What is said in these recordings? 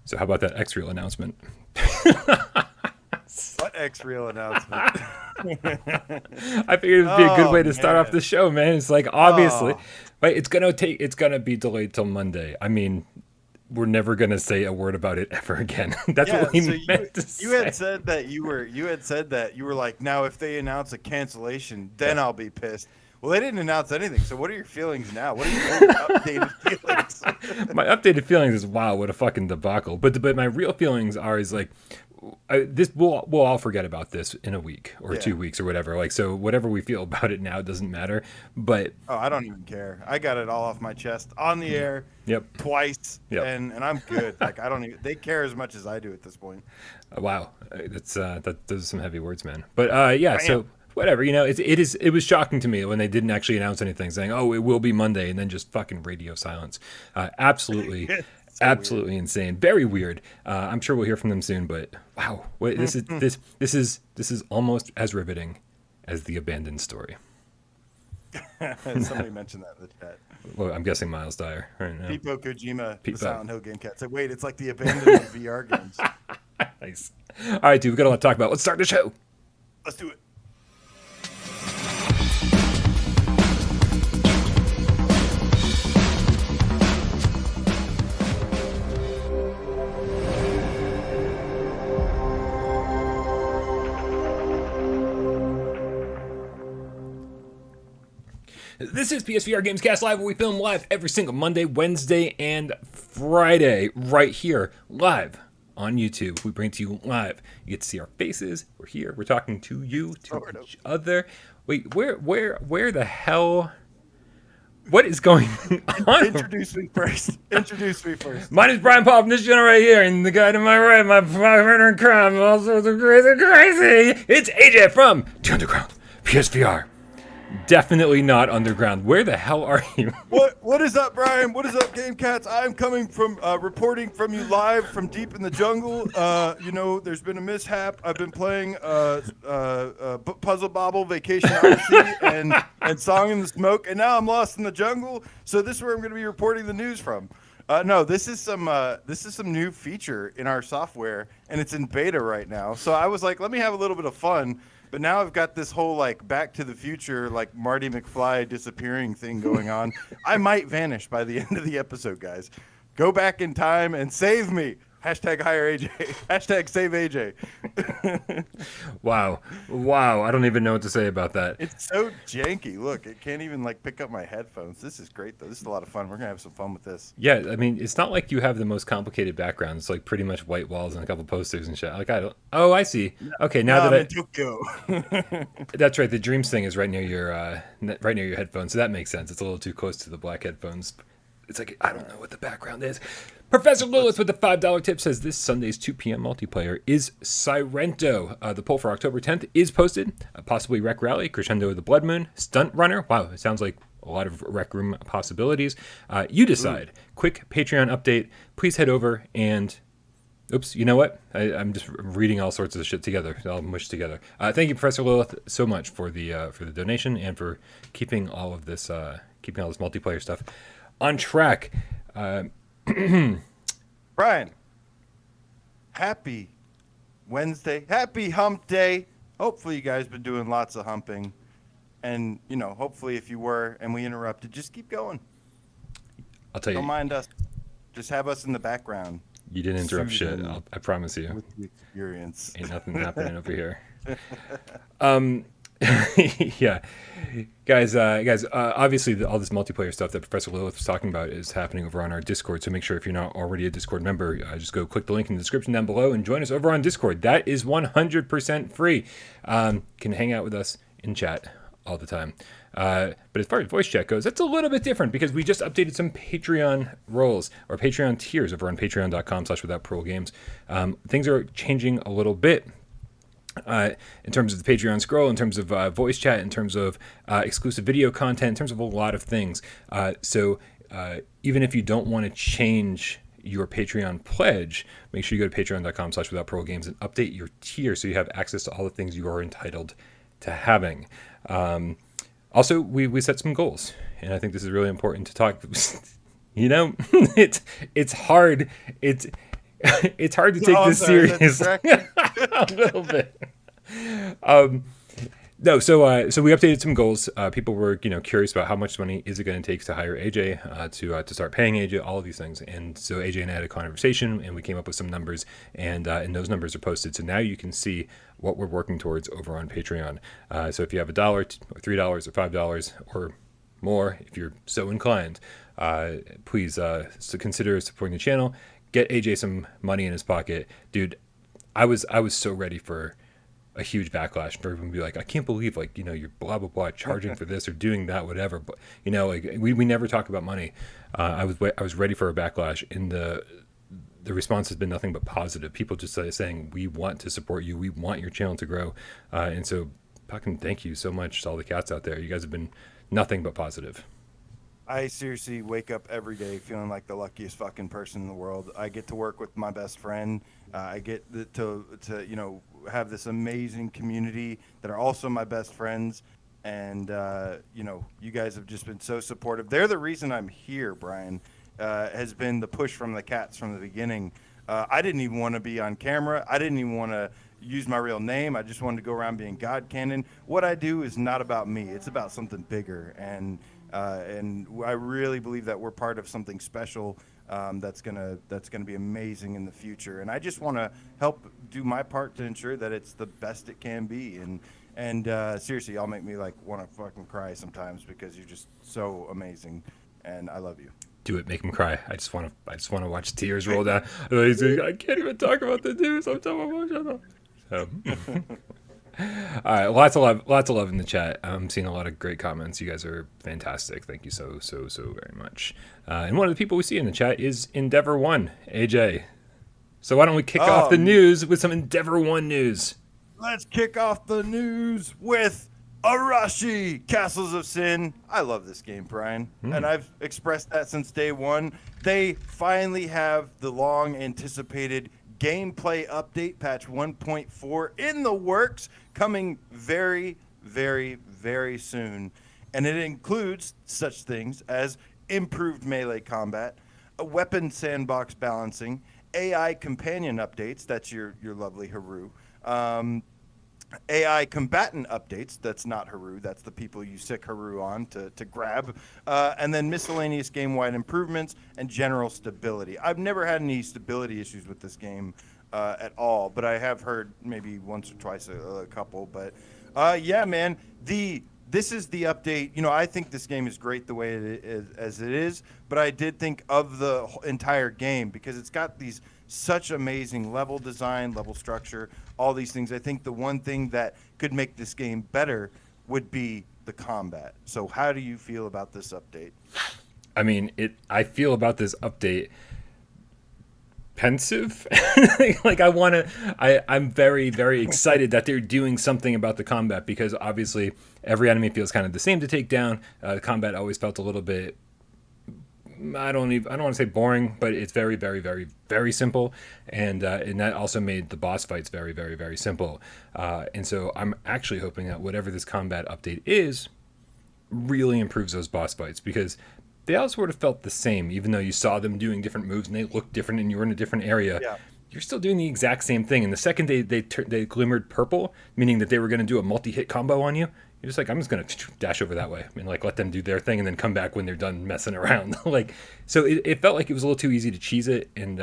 So how about that XReal announcement? What XReal announcement? I figured it'd be a good way to start off the show, man. It's like, obviously, right, it's gonna be delayed till Monday. I mean, we're never gonna say a word about it ever again. That's what we meant to say. You had said that you were like, now if they announce a cancellation, then I'll be pissed. Well, they didn't announce anything. So what are your feelings now? What are your updated feelings? My updated feelings is, wow, what a fucking debacle. But my real feelings is like, this we'll all forget about this in a week or 2 weeks or whatever. Like, so whatever we feel about it now doesn't matter. But I don't even care. I got it all off my chest on the air. Twice. And I'm good. Like, I don't even. They care as much as I do at this point. Wow, those are some heavy words, man. But yeah, so. Whatever, it was shocking to me when they didn't actually announce anything, saying, "Oh, it will be Monday," and then just fucking radio silence. Absolutely, absolutely weird. Insane. Very weird. I'm sure we'll hear from them soon, but wow, this is almost as riveting as the abandoned story. Somebody mentioned that in the chat. Well, I'm guessing Miles Dyer right now. Pipo Kojima, the Silent Hill Gamecat. Said, wait, it's like the abandoned VR games. Nice. All right, dude, we got a lot to talk about. Let's start the show. Let's do it. This is PSVR GamesCast Live, where we film live every single Monday, Wednesday, and Friday, right here, live on YouTube. We bring it to you live. You get to see our faces. We're here. We're talking to you, to each other. Wait, where the hell? What is going on? Introduce me first. My name is Brian Paul from this channel right here, and the guy to my right, my partner in crime, also the crazy. It's AJ from The Underground PSVR. Definitely not underground. Where the hell are you? What is up, Brian? What is up, Gamecats? I'm coming from reporting from you live from deep in the jungle. There's been a mishap. I've been playing Puzzle Bobble, Vacation Odyssey, and Song in the Smoke, and now I'm lost in the jungle. So this is where I'm going to be reporting the news from. No, this is some new feature in our software, and it's in beta right now. So I was like, let me have a little bit of fun. But now I've got this whole like Back to the Future, like Marty McFly disappearing thing going on. I might vanish by the end of the episode, guys. Go back in time and save me. Hashtag hire AJ. Hashtag save AJ. Wow. I don't even know what to say about that. It's so janky. Look, it can't even like pick up my headphones. This is great though. This is a lot of fun. We're gonna have some fun with this. Yeah, I mean, it's not like you have the most complicated background. It's like pretty much white walls and a couple posters and shit. Like I don't. Oh, I see. Okay, now that I'm in Tokyo. That's right. The Dreams thing is right near your headphones, so that makes sense. It's a little too close to the black headphones. It's like, I don't know what the background is. Professor Lilith with the $5 tip says this Sunday's 2 p.m. multiplayer is Sairento. The poll for October 10th is posted. Possibly Rec Rally, Crescendo of the Blood Moon, Stunt Runner. Wow, it sounds like a lot of Rec Room possibilities. You decide. Quick Patreon update. Please head over and... Oops, you know what? I'm just reading all sorts of shit together, all mushed together. Thank you, Professor Lilith, so much for the donation and for keeping all this multiplayer stuff on track. Brian, happy Wednesday. Happy hump day. Hopefully you guys been doing lots of humping. And, hopefully if you were and we interrupted, just keep going. I'll tell you. Don't mind us. Just have us in the background. You didn't interrupt shit. I promise you. With the experience. Ain't nothing happening over here. Yeah, guys. Obviously, all this multiplayer stuff that Professor Lilith was talking about is happening over on our Discord. So make sure if you're not already a Discord member, just go click the link in the description down below and join us over on Discord. That is 100% free. Can hang out with us in chat all the time. But as far as voice chat goes, that's a little bit different because we just updated some Patreon roles or Patreon tiers over on patreon.com/withoutparolegames. Things are changing a little bit. In terms of the Patreon scroll, in terms of voice chat, in terms of exclusive video content, in terms of a lot of things. So even if you don't want to change your Patreon pledge, make sure you go to patreon.com/withoutparolegames and update your tier so you have access to all the things you are entitled to having. Also, we set some goals, and I think this is really important to talk. It's hard. it's hard to Oh, take I'm this sorry, is that serious. distracting? A little bit. No, so we updated some goals. People were curious about how much money is it going to take to hire AJ, to start paying AJ, all of these things. And so AJ and I had a conversation, and we came up with some numbers, and those numbers are posted. So now you can see what we're working towards over on Patreon. So if you have $1 or $3 or $5 or more, if you're so inclined, please so consider supporting the channel. Get AJ some money in his pocket, dude. I was so ready for a huge backlash for everyone to be like, I can't believe you're blah blah blah charging for this or doing that, whatever. But we never talk about money. I was ready for a backlash, and the response has been nothing but positive. People just saying, we want to support you, we want your channel to grow, and so fucking thank you so much to all the cats out there. You guys have been nothing but positive. I seriously wake up every day feeling like the luckiest fucking person in the world. I get to work with my best friend. I get to have this amazing community that are also my best friends. And, you guys have just been so supportive. They're the reason I'm here, Brian, has been the push from the cats from the beginning. I didn't even want to be on camera. I didn't even want to use my real name. I just wanted to go around being God Cannon. What I do is not about me. It's about something bigger. And I really believe that we're part of something special that's gonna be amazing in the future. And I just want to help do my part to ensure that it's the best it can be. And seriously, y'all make me want to fucking cry sometimes because you're just so amazing, and I love you. Do it, make him cry. I just want to watch tears roll down. I can't even talk about the news. I'm so emotional. So. All right, lots of love in the chat. I'm seeing a lot of great comments. You guys are fantastic. Thank you so very much. And one of the people we see in the chat is Endeavor One, AJ. So why don't we kick off the news with some Endeavor One news? Let's kick off the news with Arashi, Castles of Sin. I love this game, Brian, and I've expressed that since day one. They finally have the long-anticipated gameplay update, patch 1.4, in the works, coming very, very, very soon. And it includes such things as improved melee combat, a weapon sandbox balancing, AI companion updates, that's your lovely Haru, AI combatant updates, that's not Haru, that's the people you sick Haru on to grab, and then miscellaneous game-wide improvements and general stability. I've never had any stability issues with this game at all, but I have heard maybe once or twice a couple. But yeah, man, this is the update. I think this game is great the way it is, but I did think of the entire game because it's got these such amazing level design, level structure, all these things. I think the one thing that could make this game better would be the combat. So how do you feel about this update? I mean, I feel about this update pensive. I'm very, very excited that they're doing something about the combat, because obviously every enemy feels kind of the same to take down. Combat always felt a little bit, I don't want to say boring, but it's very, very, very, very simple, and that also made the boss fights very, very, very simple. And so I'm actually hoping that whatever this combat update is really improves those boss fights, because they all sort of felt the same, even though you saw them doing different moves and they looked different and you were in a different area. Yeah. You're still doing the exact same thing. And the second they glimmered purple, meaning that they were going to do a multi-hit combo on you, you're just like, I'm just going to dash over that way and let them do their thing and then come back when they're done messing around. So it felt like it was a little too easy to cheese it, and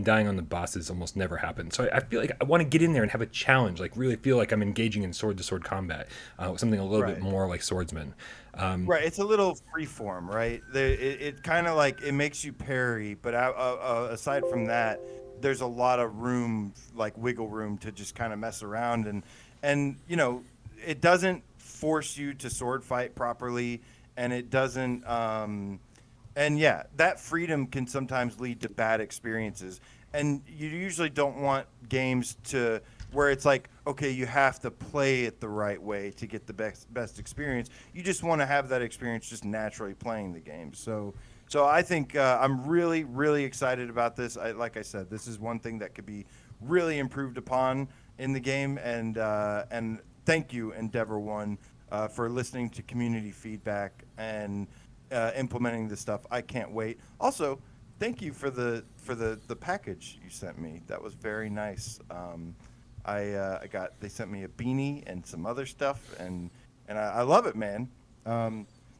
dying on the bosses almost never happened. So I feel like I want to get in there and have a challenge, really feel like I'm engaging in sword-to-sword combat, something a little bit more like Swordsman. Right, it's a little freeform, right? It kind of it makes you parry, but aside from that, there's a lot of room, wiggle room to just kind of mess around, and it doesn't force you to sword fight properly, and it doesn't and yeah, that freedom can sometimes lead to bad experiences, and you usually don't want games to where it's okay, you have to play it the right way to get the best experience. You just want to have that experience just naturally playing the game. So I think I'm really, really excited about this. Like I said, this is one thing that could be really improved upon in the game, and thank you, Endeavor One, for listening to community feedback and implementing this stuff. I can't wait. Also, thank you for the package you sent me. That was very nice. They sent me a beanie and some other stuff, and I love it, man.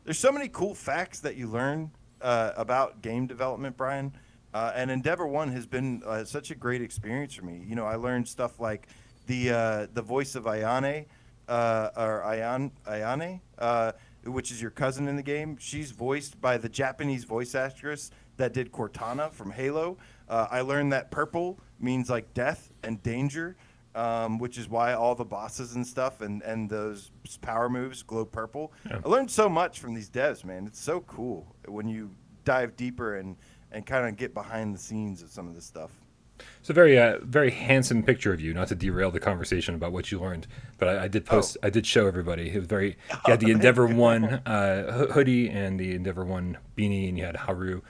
There's so many cool facts that you learn about game development, Brian. And Endeavor One has been such a great experience for me. You know, I learned stuff like the voice of Ayane, which is your cousin in the game. She's voiced by the Japanese voice actress that did Cortana from Halo. I learned that purple means like death and danger, which is why all the bosses and stuff and those power moves glow purple. Yeah. I learned so much from these devs, man. It's so cool when you dive deeper and kind of get behind the scenes of some of this stuff. It's a very handsome picture of you. Not to derail the conversation about what you learned, but I did post. I did show everybody. It was very. You had the Endeavor One hoodie and the Endeavor One beanie, and you had Haru,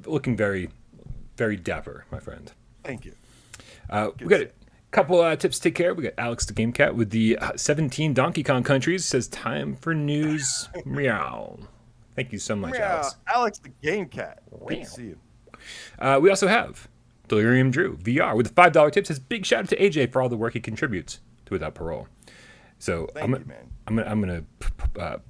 looking very, very dapper, my friend. Thank you. We got a couple tips to take care of. We got Alex the Gamecat with the 17 Donkey Kong countries. Says time for news. Meow. Thank you so much, Alex. Alex the Gamecat. Great to see you. We also have Delirium Drew VR with a $5 tip. Says big shout out to AJ for all the work he contributes to Without Parole. So Thank you, man. I'm gonna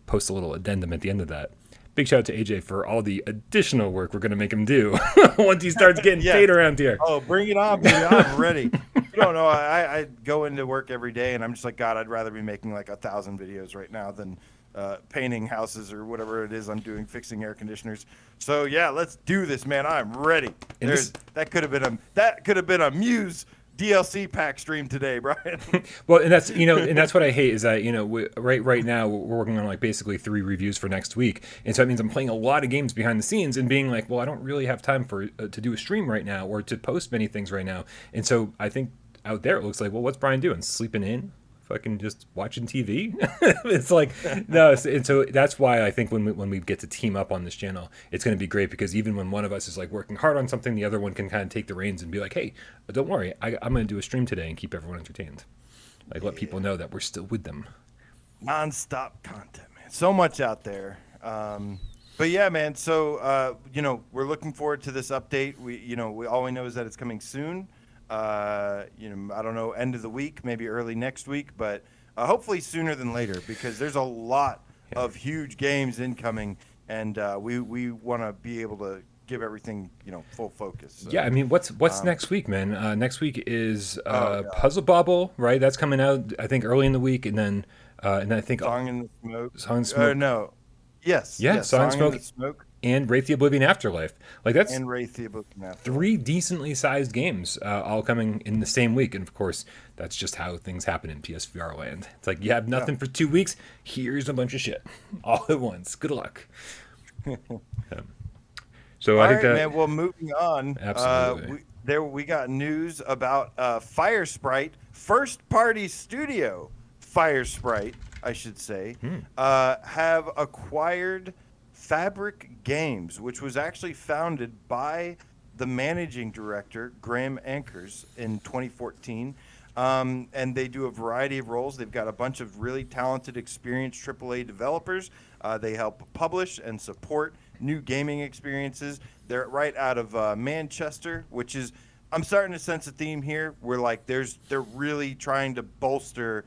post a little addendum at the end of that. Big shout out to AJ for all the additional work we're gonna make him do once he starts getting paid around here. Oh, bring it on, baby! I'm ready. You don't know. I go into work every day and I'm just like, God, I'd rather be making like 1,000 videos right now than painting houses or whatever it is I'm doing, fixing air conditioners. So yeah, let's do this, man. I'm ready. That could have been a Muse DLC pack stream today, Brian. Well, and that's what I hate is that right now we're working on like basically 3 reviews for next week, and so that means I'm playing a lot of games behind the scenes and being like, well, I don't really have time for to do a stream right now or to post many things right now, and so I think out there it looks like, well, what's Brian doing? Sleeping in? Fucking just watching TV. It's like no, and so that's why I think when we get to team up on this channel, it's going to be great because even when one of us is like working hard on something, the other one can kind of take the reins and be like, hey, don't worry, I'm going to do a stream today and keep everyone entertained. Like let people know that we're still with them. Non-stop content, man. So much out there. But yeah, man. So we're looking forward to this update. We all we know is that it's coming soon. I don't know, end of the week, maybe early next week, but hopefully sooner than later because there's a lot of huge games incoming, and we want to be able to give everything full focus. So, yeah, I mean, what's next week, man? Next week is Puzzle Bobble, right? That's coming out, I think, early in the week, and then I think Song in the Smoke. Song in the Smoke. No, yes, Song in the Smoke. And Wraith the Oblivion Afterlife. Like that's and Wraith the Oblivion Afterlife. 3 decently sized games all coming in the same week. And of course, that's just how things happen in PSVR land. It's like you have nothing for 2 weeks. Here's a bunch of shit all at once. Good luck. So all I think right, man. Well, moving on. Absolutely. We got news about Firesprite, first party studio. Firesprite, I should say, have acquired Fabric Games, which was actually founded by the managing director, Graham Ankers, in 2014. And they do a variety of roles. They've got a bunch of really talented, experienced AAA developers. They help publish and support new gaming experiences. They're right out of Manchester, which is, I'm starting to sense a theme here where like they're really trying to bolster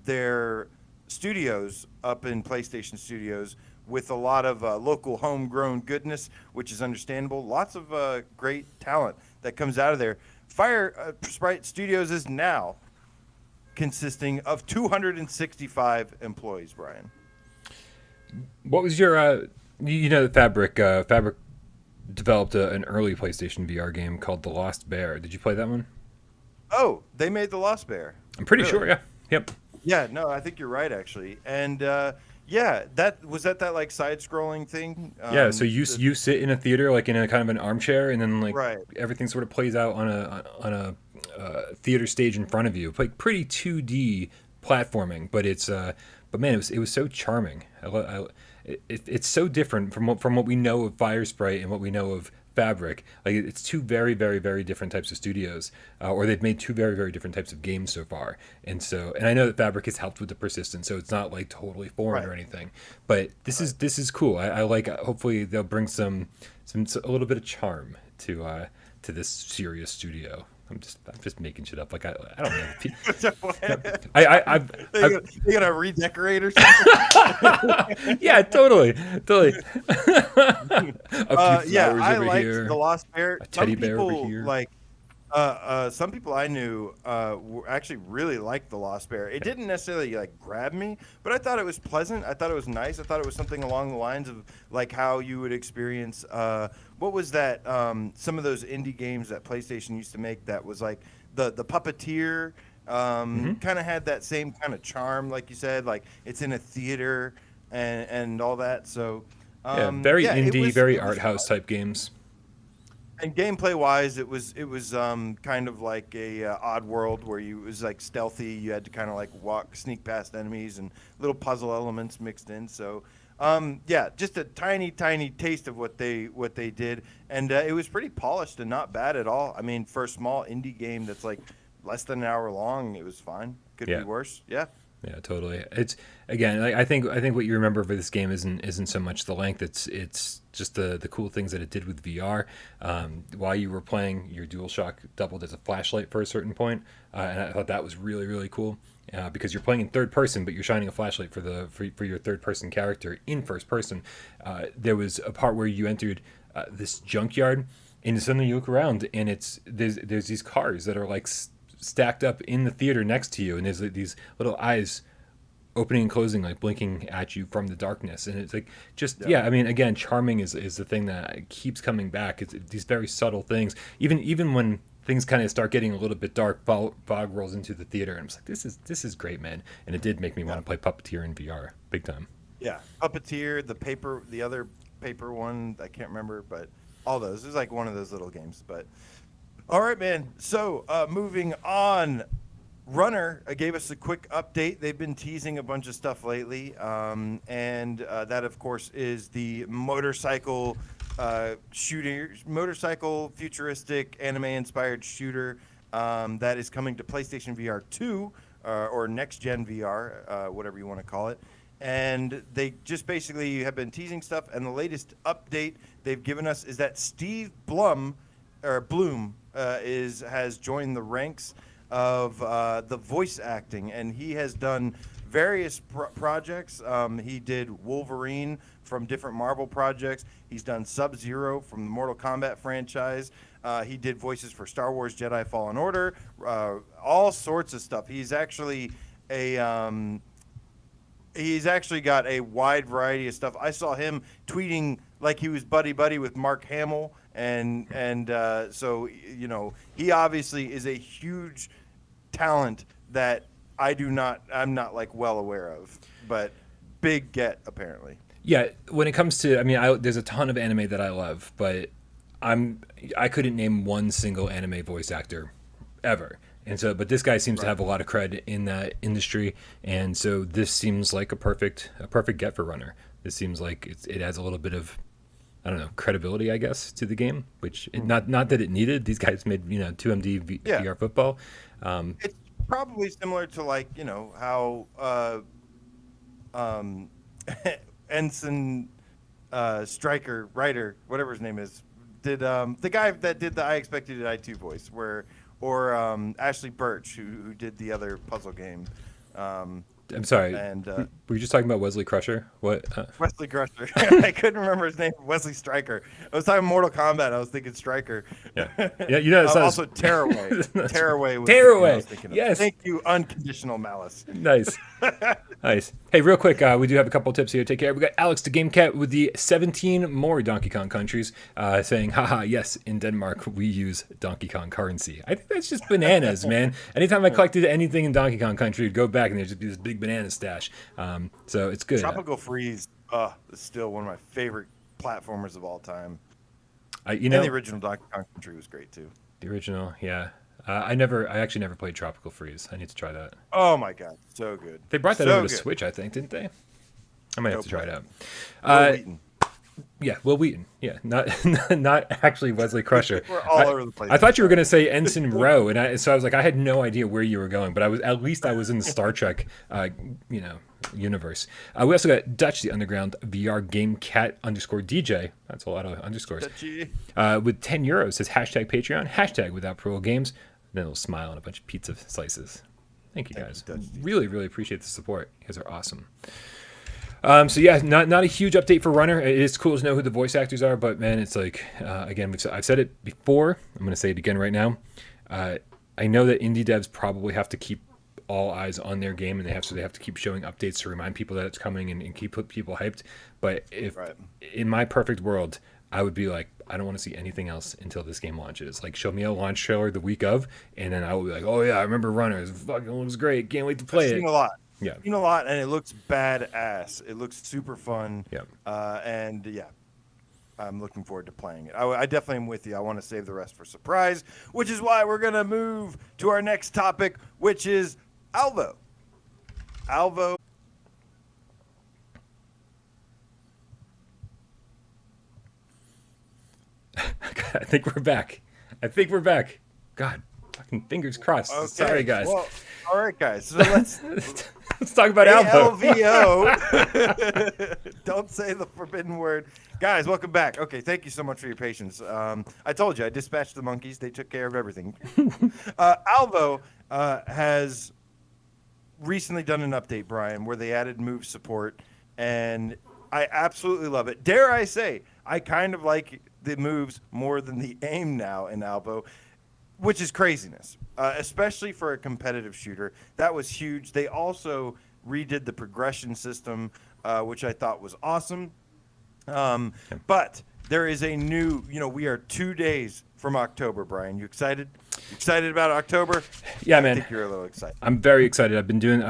their studios up in PlayStation Studios with a lot of local homegrown goodness, which is understandable. Lots of great talent that comes out of there. Firesprite Studios is now consisting of 265 employees, Brian. What was your, Fabric developed an early PlayStation VR game called The Lost Bear. Did you play that one? Oh, they made The Lost Bear. I'm pretty sure, yeah. Yep. Yeah, no, I think you're right, actually. And yeah, that like side-scrolling thing. Yeah, so you sit in a theater like in a kind of an armchair, and then like right. everything sort of plays out on a theater stage in front of you. Like pretty 2D platforming, but man, it was so charming. It's so different from what we know of Firesprite and what we know of Fabric, like it's two very, very, very different types of studios, or they've made two very, very different types of games so far. And I know that Fabric has helped with the persistence, so it's not like totally foreign or anything. But this is cool. I like. Hopefully they'll bring a little bit of charm to this serious studio. I'm just making shit up. Like I don't know. You gonna redecorate or something? Yeah, totally. Yeah, I liked the Lost Bear. A teddy bear over here. Like some people I knew actually really liked the Lost Bear. It didn't necessarily like grab me, but I thought it was pleasant. I thought it was nice. I thought it was something along the lines of like how you would experience. What was that? Some of those indie games that PlayStation used to make that was like the Puppeteer. Kind of had that same kind of charm, like you said. Like it's in a theater and all that. So very indie, very art house type games. And gameplay wise, it was kind of like a odd world where it was like stealthy. You had to kind of like sneak past enemies, and little puzzle elements mixed in. So just a tiny taste of what they did, and it was pretty polished and not bad at all. I mean, for a small indie game that's like less than an hour long, it was fine. Could be worse. Yeah. Yeah, totally. It's again, like, I think what you remember of this game isn't so much the length. It's just the cool things that it did with VR. While you were playing, your DualShock doubled as a flashlight for a certain point, and I thought that was really, really cool. Because you're playing in third person, but you're shining a flashlight for your third person character in first person. There was a part where you entered this junkyard, and suddenly you look around, and there's these cars that are like stacked up in the theater next to you, and there's like these little eyes opening and closing, like blinking at you from the darkness. And it's like I mean, again, charming is the thing that keeps coming back. It's these very subtle things, even when things kind of start getting a little bit dark, fog rolls into the theater, and I'm just like, this is great, man. And it did make me want to play Puppeteer in VR big time. Yeah, Puppeteer, the other paper one, I can't remember, but all those. It was like one of those little games. But all right, man. So moving on, Runner gave us a quick update. They've been teasing a bunch of stuff lately, and that, of course, is the motorcycle futuristic anime-inspired shooter that is coming to PlayStation VR 2 or next-gen VR, whatever you want to call it. And they just basically have been teasing stuff, and the latest update they've given us is that Steve Blum has joined the ranks of the voice acting, and he has done various projects. He did Wolverine from different Marvel projects. He's done Sub-Zero from the Mortal Kombat franchise. He did voices for Star Wars Jedi Fallen Order, all sorts of stuff. He's actually got a wide variety of stuff. I saw him tweeting like he was buddy with Mark Hamill, and so he obviously is a huge talent that I'm not like well aware of, but big get apparently. Yeah, when it comes to, I mean, there's a ton of anime that I love, but I couldn't name one single anime voice actor ever. And so, but this guy seems to have a lot of cred in that industry, and so this seems like a perfect get for Runner. This seems like it adds a little bit of, I don't know, credibility, I guess, to the game, which not that it needed. These guys made 2MD VR football. It's probably similar to like how Ensign Stryker, writer, whatever his name is, did the guy that did the I Expected It I Too voice, or Ashley Birch, who did the other puzzle game. I'm sorry. And were you just talking about Wesley Crusher? What? Wesley Crusher. I couldn't remember his name. Wesley Stryker. I was talking Mortal Kombat. I was thinking Stryker. Yeah. Also Tearaway. Tearaway was Tearaway. I was thinking of. Yes. Thank you, Unconditional Malice. Nice. Nice. Hey, real quick, we do have a couple tips here to take care of. We got Alex the GameCat with the 17 more Donkey Kong countries saying, haha, yes, in Denmark we use Donkey Kong currency. I think that's just bananas, man. Anytime I collected anything in Donkey Kong country, I'd go back and there'd just be this big banana stash. So it's good. Tropical Freeze is still one of my favorite platformers of all time. And the original Donkey Kong Country was great too. The original, yeah. I actually never played Tropical Freeze. I need to try that. Oh my god, so good. They brought that over to Switch, I think, didn't they? I might have to try it out. Yeah, Will Wheaton. Yeah, not not actually Wesley Crusher. We're all over the place. I thought you were going to say Ensign Rowe, and so I was like, I had no idea where you were going, but at least I was in the Star Trek, universe. We also got Dutch the Underground VR Gamecat _DJ. That's a lot of underscores. With €10 says hashtag Patreon, hashtag without Parole Games. Then a little smile and a bunch of pizza slices. Thank you guys. Really, really appreciate the support. You guys are awesome. So yeah, not a huge update for Runner. It is cool to know who the voice actors are, but man, it's like again, I've said it before. I'm going to say it again right now. I know that indie devs probably have to keep all eyes on their game, and they have to keep showing updates to remind people that it's coming and keep people hyped. But if in my perfect world, I would be like, I don't want to see anything else until this game launches. Like, show me a launch trailer the week of, and then I will be like, oh yeah, I remember Runner. It fucking looks great. Can't wait to play it. I've seen a lot. Yeah, seen a lot, and it looks badass. It looks super fun. Yeah. And yeah, I'm looking forward to playing it. I definitely am with you. I want to save the rest for surprise, which is why we're gonna move to our next topic, which is Alvo. Alvo. I think we're back. God, fucking fingers crossed. Okay. Sorry, guys. Well, all right, guys. So let's talk about Alvo. ALVO. Don't say the forbidden word. Guys, welcome back. Okay, thank you so much for your patience. I told you, I dispatched the monkeys. They took care of everything. Alvo has recently done an update, Brian, where they added move support, and I absolutely love it. Dare I say, I kind of like the moves more than the aim now in Alvo, which is craziness, especially for a competitive shooter. That was huge. They also redid the progression system, which I thought was awesome. But there is a new, we are 2 days from October, Brian. You excited? You excited about October? Yeah, man. I think you're a little excited. I'm very excited. I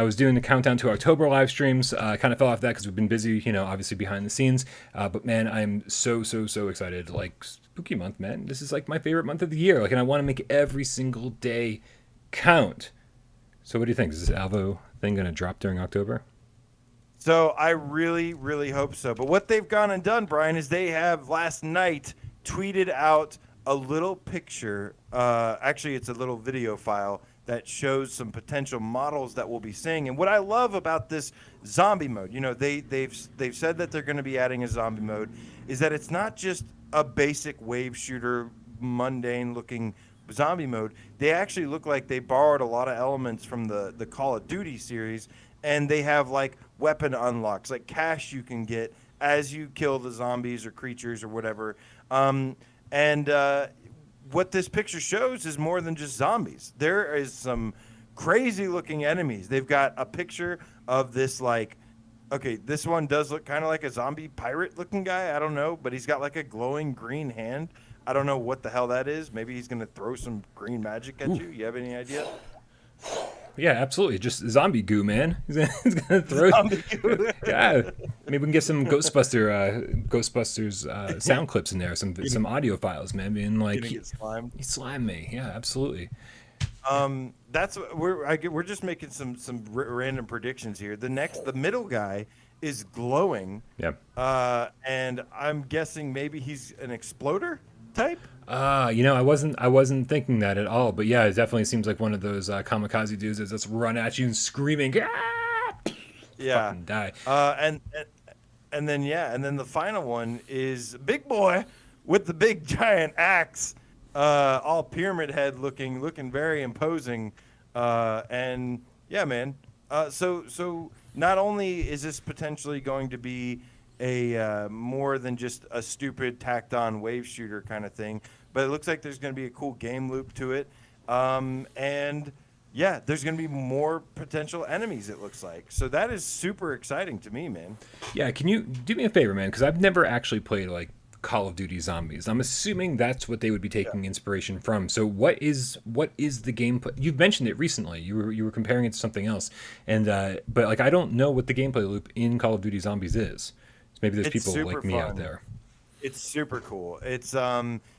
was doing the countdown to October live streams. I kind of fell off that because we've been busy, obviously behind the scenes. But man, I'm so excited. Like, spooky month, man. This is like my favorite month of the year. Like, and I want to make every single day count. So what do you think? Is this Alvo thing going to drop during October? So I really, really hope so. But what they've gone and done, Brian, is they have last night tweeted out a little picture. Actually, it's a little video file that shows some potential models that we'll be seeing. And what I love about this zombie mode, they've said that they're going to be adding a zombie mode, is that it's not just a basic wave shooter, mundane-looking zombie mode. They actually look like they borrowed a lot of elements from the Call of Duty series, and they have like weapon unlocks, like cash you can get as you kill the zombies or creatures or whatever. What this picture shows is more than just zombies. There is some crazy looking enemies. They've got a picture of this this one does look kind of like a zombie pirate looking guy. I don't know, but he's got like a glowing green hand. I don't know what the hell that is. Maybe he's going to throw some green magic at you. You have any idea? Yeah, absolutely. Just zombie goo, man. He's gonna throw. Zombie goo. Yeah, maybe we can get some Ghostbusters sound clips in there, some audio files, man. Being like, he slimed me. Yeah, absolutely. We're just making some random predictions here. The middle guy is glowing. Yep. And I'm guessing maybe he's an exploder type. I wasn't thinking that at all. But yeah, it definitely seems like one of those kamikaze dudes that just run at you and screaming. Ah! Yeah. Fucking die. And then the final one is big boy with the big giant axe, all pyramid head looking very imposing. And yeah, man. So not only is this potentially going to be a more than just a stupid tacked on wave shooter kind of thing, but it looks like there's going to be a cool game loop to it. And yeah, there's going to be more potential enemies, it looks like. So that is super exciting to me, man. Yeah, can you do me a favor, man? Because I've never actually played like Call of Duty Zombies. I'm assuming that's what they would be taking inspiration from. So what is the gameplay? You've mentioned it recently. You were comparing it to something else, and but like I don't know what the gameplay loop in Call of Duty Zombies is. So maybe there's people like me out there. It's super cool. It's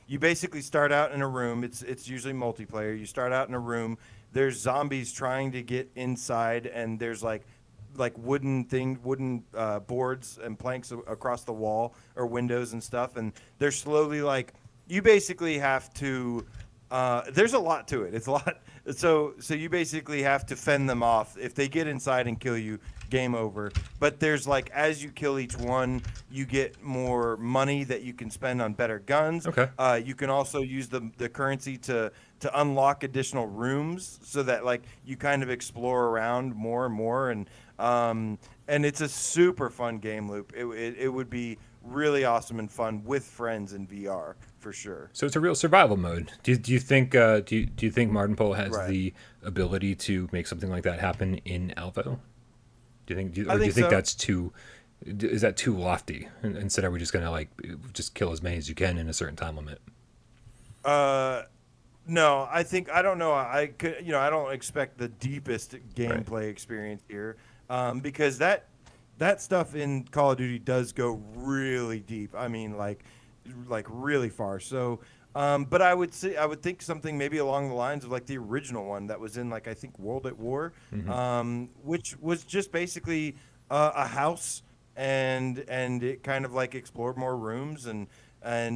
you basically start out in a room. It's usually multiplayer. You start out in a room. There's zombies trying to get inside, and there's like like wooden boards and planks across the wall or windows and stuff, and they're slowly like you basically have to. There's a lot to it. It's a lot. So you basically have to fend them off. If they get inside and kill you, game over. But there's like as you kill each one, you get more money that you can spend on better guns. Okay. You can also use the currency to unlock additional rooms, so that like you kind of explore around more and more, and it's a super fun game loop. It would be really awesome and fun with friends in VR for sure. So it's a real survival mode. Do you think do you think Martin Pole has Right. the ability to make something like that happen in Alvo? Do you think do I you think think so. that's too is that too lofty? Instead, are we just gonna like just kill as many as you can in a certain time limit? No, I don't know. I could, I don't expect the deepest gameplay experience here, because that stuff in Call of Duty does go really deep. I mean, like really far. So, but I would think something maybe along the lines of like the original one that was in like I think World at War, which was just basically a house and it kind of like explored more rooms and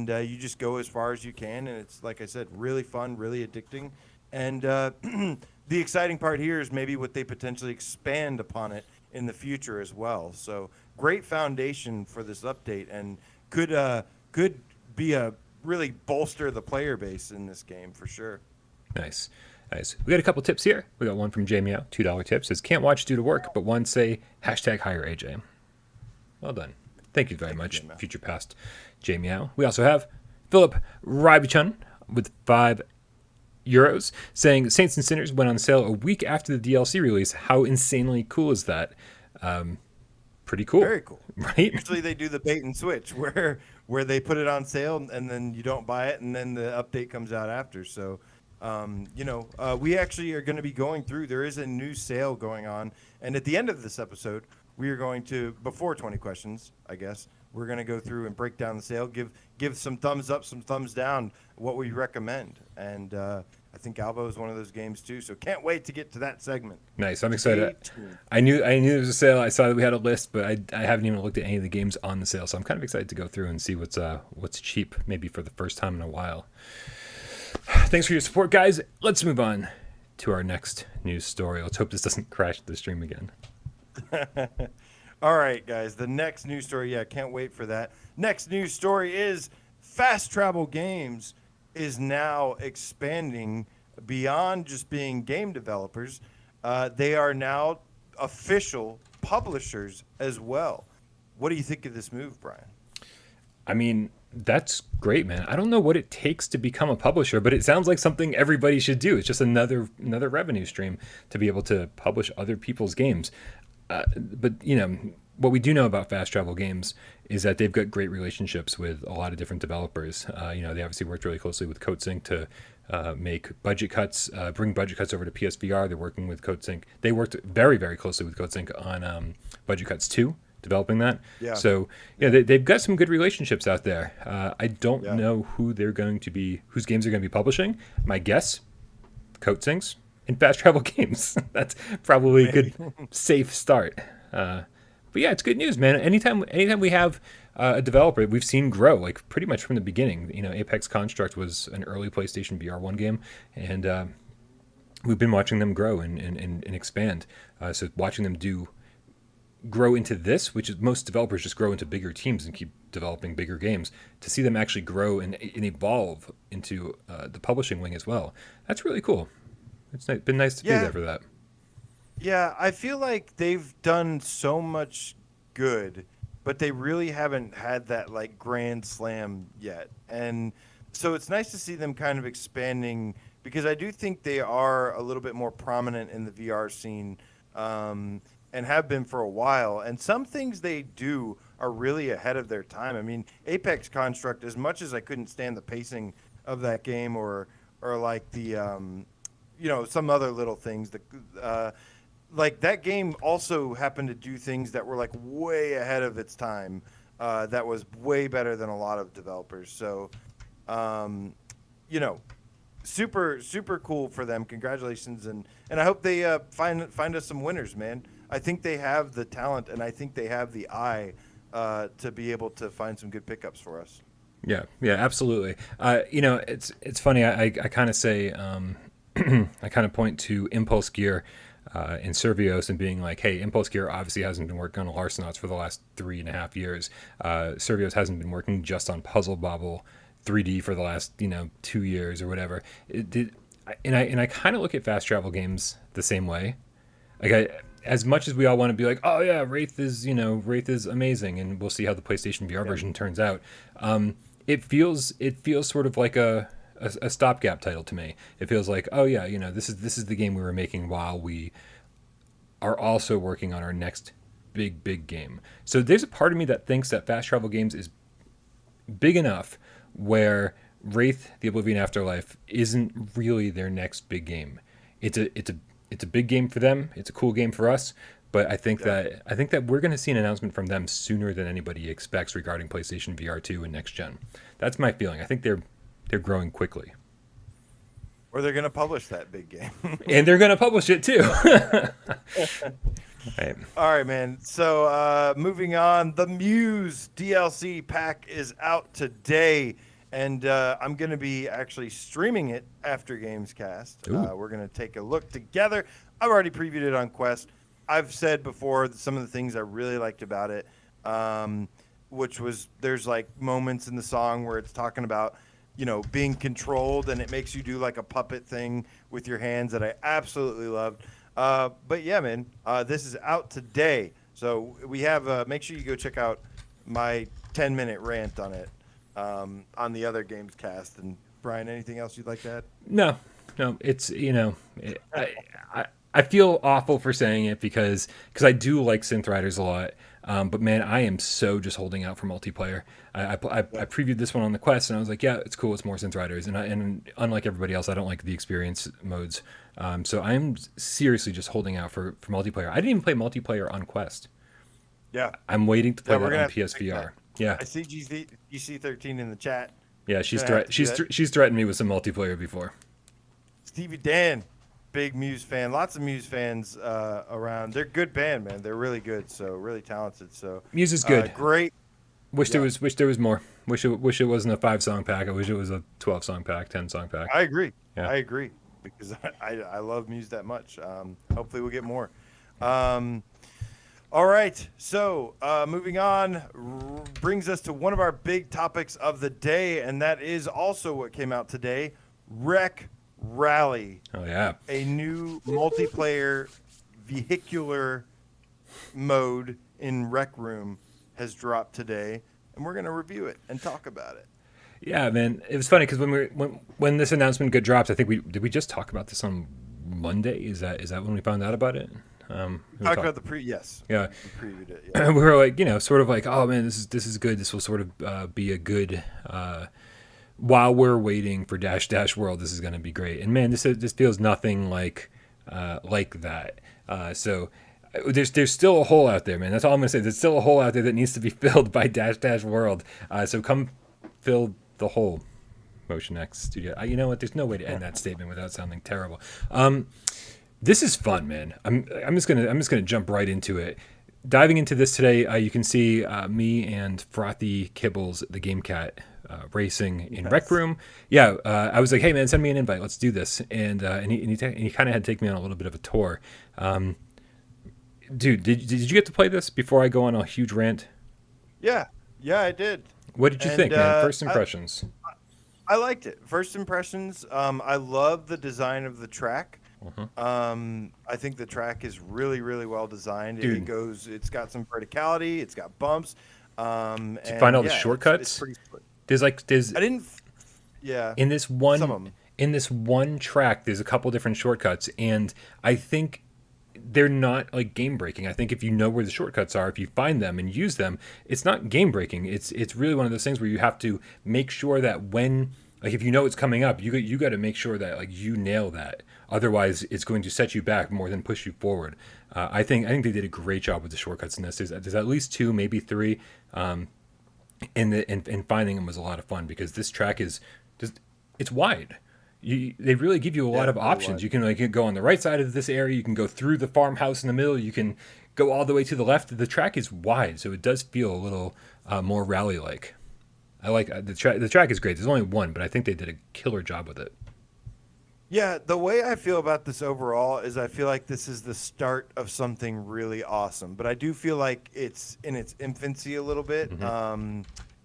you just go as far as you can, and it's like I said, really fun, really addicting, and the exciting part here is maybe what they potentially expand upon it in the future as well. So great foundation for this update, and could be a really bolster the player base in this game for sure. Nice. We got a couple tips here. We got one from Jamie out, $2 tip. Says, can't watch due to work, but one say, #hire AJ. Well done. Thank you very much, Jamie. future past Jamie out. We also have Philip Rybichun with €5 saying, Saints and Sinners went on sale a week after the DLC release. How insanely cool is that? Pretty cool. Very cool. Right? Usually they do the bait and switch where they put it on sale and then you don't buy it and then the update comes out after. So, we actually are going to be going through. There is a new sale going on, and at the end of this episode, we are going to, before 20 questions, I guess, we're going to go through and break down the sale, give some thumbs up, some thumbs down, what we recommend. And I think Alvo is one of those games too, so can't wait to get to that segment. Nice. I'm excited. Stay tuned. I knew there was a sale. I saw that we had a list, but I haven't even looked at any of the games on the sale, so I'm kind of excited to go through and see what's cheap, maybe for the first time in a while. Thanks for your support, guys. Let's move on to our next news story. Let's hope this doesn't crash the stream again. All right, guys. The next news story, can't wait for that. Next news story is Fast Travel Games is now expanding beyond just being game developers. They are now official publishers as well. What do you think of this move, Brian? I mean, that's great, man. I don't know what it takes to become a publisher, but it sounds like something everybody should do. It's just another revenue stream to be able to publish other people's games. But what we do know about Fast Travel Games is that they've got great relationships with a lot of different developers. They obviously worked really closely with CodeSync to make budget cuts, bring budget cuts over to PSVR. They're working with CodeSync. They worked very, very closely with CodeSync on budget cuts 2, developing that. Yeah. So they've got some good relationships out there. I don't know whose games are going to be publishing. My guess, CodeSync's and Fast Travel Games. That's probably a good, safe start. But yeah, it's good news, man. Anytime we have a developer we've seen grow, like pretty much from the beginning. Apex Construct was an early PlayStation VR1 game, and we've been watching them grow and expand. So watching them grow into this, which is most developers just grow into bigger teams and keep developing bigger games. To see them actually grow and evolve into the publishing wing as well, that's really cool. It's been nice to be there for that. Yeah, I feel like they've done so much good, but they really haven't had that like grand slam yet. And so it's nice to see them kind of expanding, because I do think they are a little bit more prominent in the VR scene, and have been for a while. And some things they do are really ahead of their time. I mean, Apex Construct, as much as I couldn't stand the pacing of that game or like the some other little things that like that game also happened to do things that were like way ahead of its time. That was way better than a lot of developers. So, super, super cool for them. Congratulations. And I hope they find us some winners, man. I think they have the talent, and I think they have the eye to be able to find some good pickups for us. Yeah, yeah, absolutely. It's funny. I kind of say I kind of point to Impulse Gear and Servios and being like, hey, Impulse Gear obviously hasn't been working on Larcenauts for the last 3.5 years. Servios hasn't been working just on Puzzle Bobble 3D for the last 2 years or whatever. I kind of look at fast travel games the same way. As much as we all want to be like, oh yeah, Wraith is amazing, and we'll see how the PlayStation VR version turns out. It feels sort of like a stopgap title to me. It feels like, oh yeah, this is the game we were making while we are also working on our next big game. So there's a part of me that thinks that fast travel games is big enough where Wraith: The Oblivion Afterlife isn't really their next big game. It's a big game for them. It's a cool game for us. But I think that we're going to see an announcement from them sooner than anybody expects regarding PlayStation VR 2 and next gen. That's my feeling. I think they're growing quickly. Or they're going to publish that big game. And they're going to publish it too. Right. All right, man. So moving on, the Muse DLC pack is out today. And I'm going to be actually streaming it after GamesCast. We're going to take a look together. I've already previewed it on Quest. I've said before some of the things I really liked about it, which was there's like moments in the song where it's talking about, being controlled, and it makes you do like a puppet thing with your hands that I absolutely loved. But yeah, man, this is out today. So we have, make sure you go check out my 10-minute rant on it. On the other GamesCast. And Brian, anything else you'd like to add? No, it's I feel awful for saying it because I do like Synth Riders a lot, but man, I am so just holding out for multiplayer. I previewed this one on the Quest, and I was like, yeah, it's cool, it's more Synth Riders, and unlike everybody else, I don't like the experience modes, so I'm seriously just holding out for multiplayer. I didn't even play multiplayer on Quest. Yeah, I'm waiting to play that on PSVR. Yeah, I see GC13 in the chat. Yeah, she's threatened me with some multiplayer before. Stevie Dan, big Muse fan. Lots of Muse fans around. They're a good band, man. They're really good. So really talented. So Muse is good. Great. Wish there was more. Wish it wasn't a 5-song pack. I wish it was a 12-song pack, 10-song pack. I agree. Yeah. I agree because I love Muse that much. Hopefully we'll get more. All right, so moving on brings us to one of our big topics of the day, and that is also what came out today, Rec Rally. Oh, yeah. A new multiplayer vehicular mode in Rec Room has dropped today, and we're going to review it and talk about it. Yeah, man. It was funny because when this announcement got dropped, I think we just talk about this on Monday? Is that when we found out about it? Talked about the yes. Yeah. We previewed it. Yeah. We were like, sort of like, oh man, this is good. This will sort of be a good. While we're waiting for Dash Dash World, this is going to be great. And man, this feels nothing like that. So there's still a hole out there, man. That's all I'm going to say. There's still a hole out there that needs to be filled by Dash Dash World. So come fill the hole, Motion X Studio. You know what? There's no way to end that statement without sounding terrible. This is fun, man. I'm just gonna jump right into it. Diving into this today, you can see me and Frothy Kibbles, the Gamecat, racing in Rec Room. Yeah, I was like, hey man, send me an invite. Let's do this. And he kind of had to take me on a little bit of a tour. Dude, did you get to play this before I go on a huge rant? Yeah, I did. What did you think, man? First impressions. I liked it. First impressions. I love the design of the track. I think the track is really, really well designed. It's got some verticality. It's got bumps. Did you find all the shortcuts? In this one track, there's a couple different shortcuts, and I think they're not like game breaking. I think if you know where the shortcuts are, if you find them and use them, it's not game breaking. It's really one of those things where you have to make sure that when, like, if you know it's coming up, you got to make sure that like you nail that. Otherwise, it's going to set you back more than push you forward. I think they did a great job with the shortcuts in this. There's at least 2, maybe 3, and finding them was a lot of fun because this track is just, it's wide. they really give you a lot of really options. wide. You can like go on the right side of this area. You can go through the farmhouse in the middle. You can go all the way to the left. The track is wide, so it does feel a little more rally-like. I like the track. The track is great. There's only one, but I think they did a killer job with it. Yeah, the way I feel about this overall is I feel like this is the start of something really awesome. But I do feel like it's in its infancy a little bit.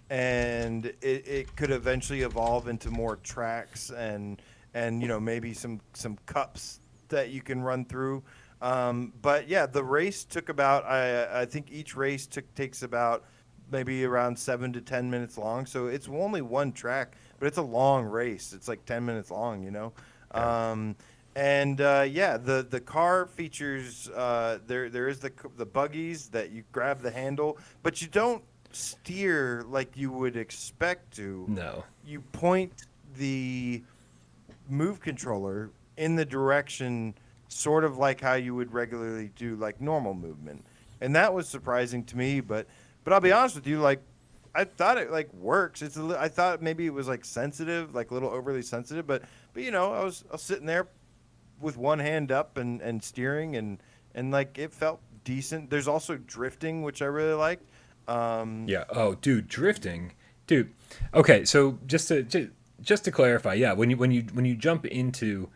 And it could eventually evolve into more tracks and maybe some cups that you can run through. But yeah, the race took about I think each race takes about maybe around 7 to 10 minutes long. So it's only one track, but it's a long race. It's like 10 minutes long, the car features there is the buggies that you grab the handle, but you don't steer like you would expect to. No. You point the move controller in the direction sort of like how you would regularly do like normal movement. And that was surprising to me, but I'll be honest with you, like I thought it like works. I thought maybe it was like sensitive, like a little overly sensitive, but I was sitting there with one hand up and steering and like it felt decent. There's also drifting, which I really liked. Yeah. Oh, dude, drifting, dude. Okay, so just to clarify, yeah, when you jump into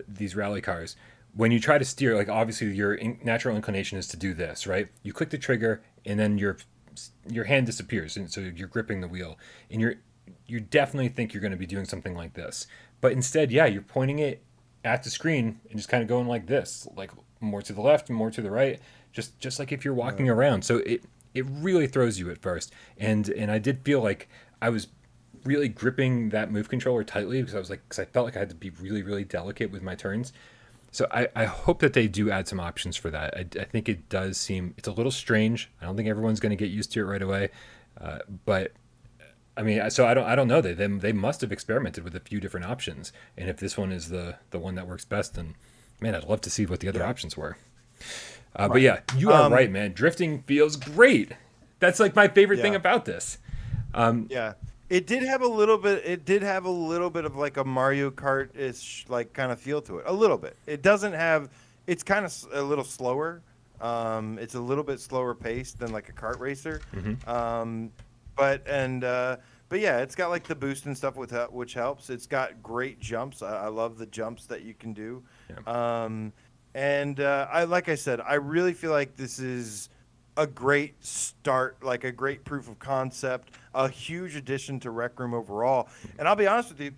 these rally cars, when you try to steer, like obviously your natural inclination is to do this, right? You click the trigger, and then your hand disappears, and so you're gripping the wheel, and you definitely think you're going to be doing something like this, but instead, yeah, you're pointing it at the screen and just kind of going like this, like more to the left and more to the right, just like if you're walking around. So it really throws you at first, and I did feel like I was really gripping that move controller tightly because I felt like I had to be really, really delicate with my turns. So I hope that they do add some options for that. I think it does seem it's a little strange. I don't think everyone's going to get used to it right away, but I mean, so I don't know. They must have experimented with a few different options, and if this one is the one that works best, then man, I'd love to see what the other options were. But yeah, you are right, man. Drifting feels great. That's like my favorite thing about this. It did have a little bit. It did have a little bit of like a Mario Kart-ish like kind of feel to it. A little bit. It doesn't have. It's kind of a little slower. It's a little bit slower paced than like a kart racer. But yeah, it's got like the boost and stuff which helps. It's got great jumps. I love the jumps that you can do. Yeah. Like I said, I really feel like this is a great start, like a great proof of concept, a huge addition to Rec Room overall. And I'll be honest with you,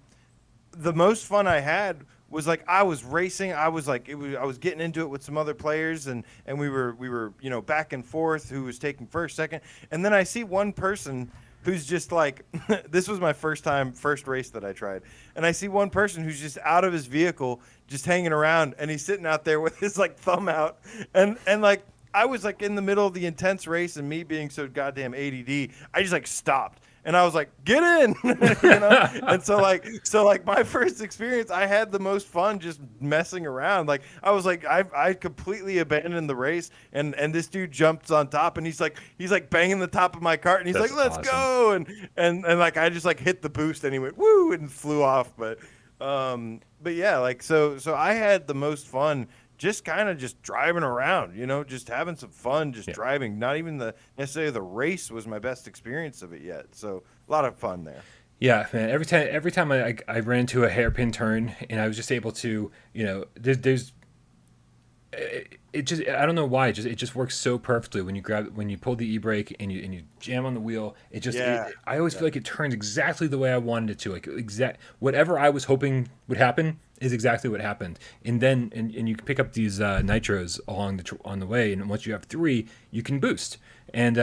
the most fun I had was like I was racing. I was getting into it with some other players, and we were back and forth who was taking first, second, and then I see one person who's just like this was my first race that I tried, and I see one person who's just out of his vehicle, just hanging around, and he's sitting out there with his like thumb out, and like I was like in the middle of the intense race, and me being so goddamn ADD, I just like stopped. And I was like, get in, And so my first experience, I had the most fun just messing around. Like I was like, I completely abandoned the race, and this dude jumps on top, and he's like banging the top of my cart, and he's That's like, let's awesome. go, and like I just like hit the boost, and he went woo and flew off. But yeah, like so I had the most fun just kind of just driving around, just having some fun, just driving. Not even necessarily the race was my best experience of it yet. So a lot of fun there. Yeah, man. Every time I ran into a hairpin turn, and I was just able to, there's it just, I don't know why, it just works so perfectly when you pull the e-brake and you jam on the wheel. It just I always feel like it turns exactly the way I wanted it to. Like whatever I was hoping would happen is exactly what happened. And then and you can pick up these nitros on the way, and once you have 3, you can boost. And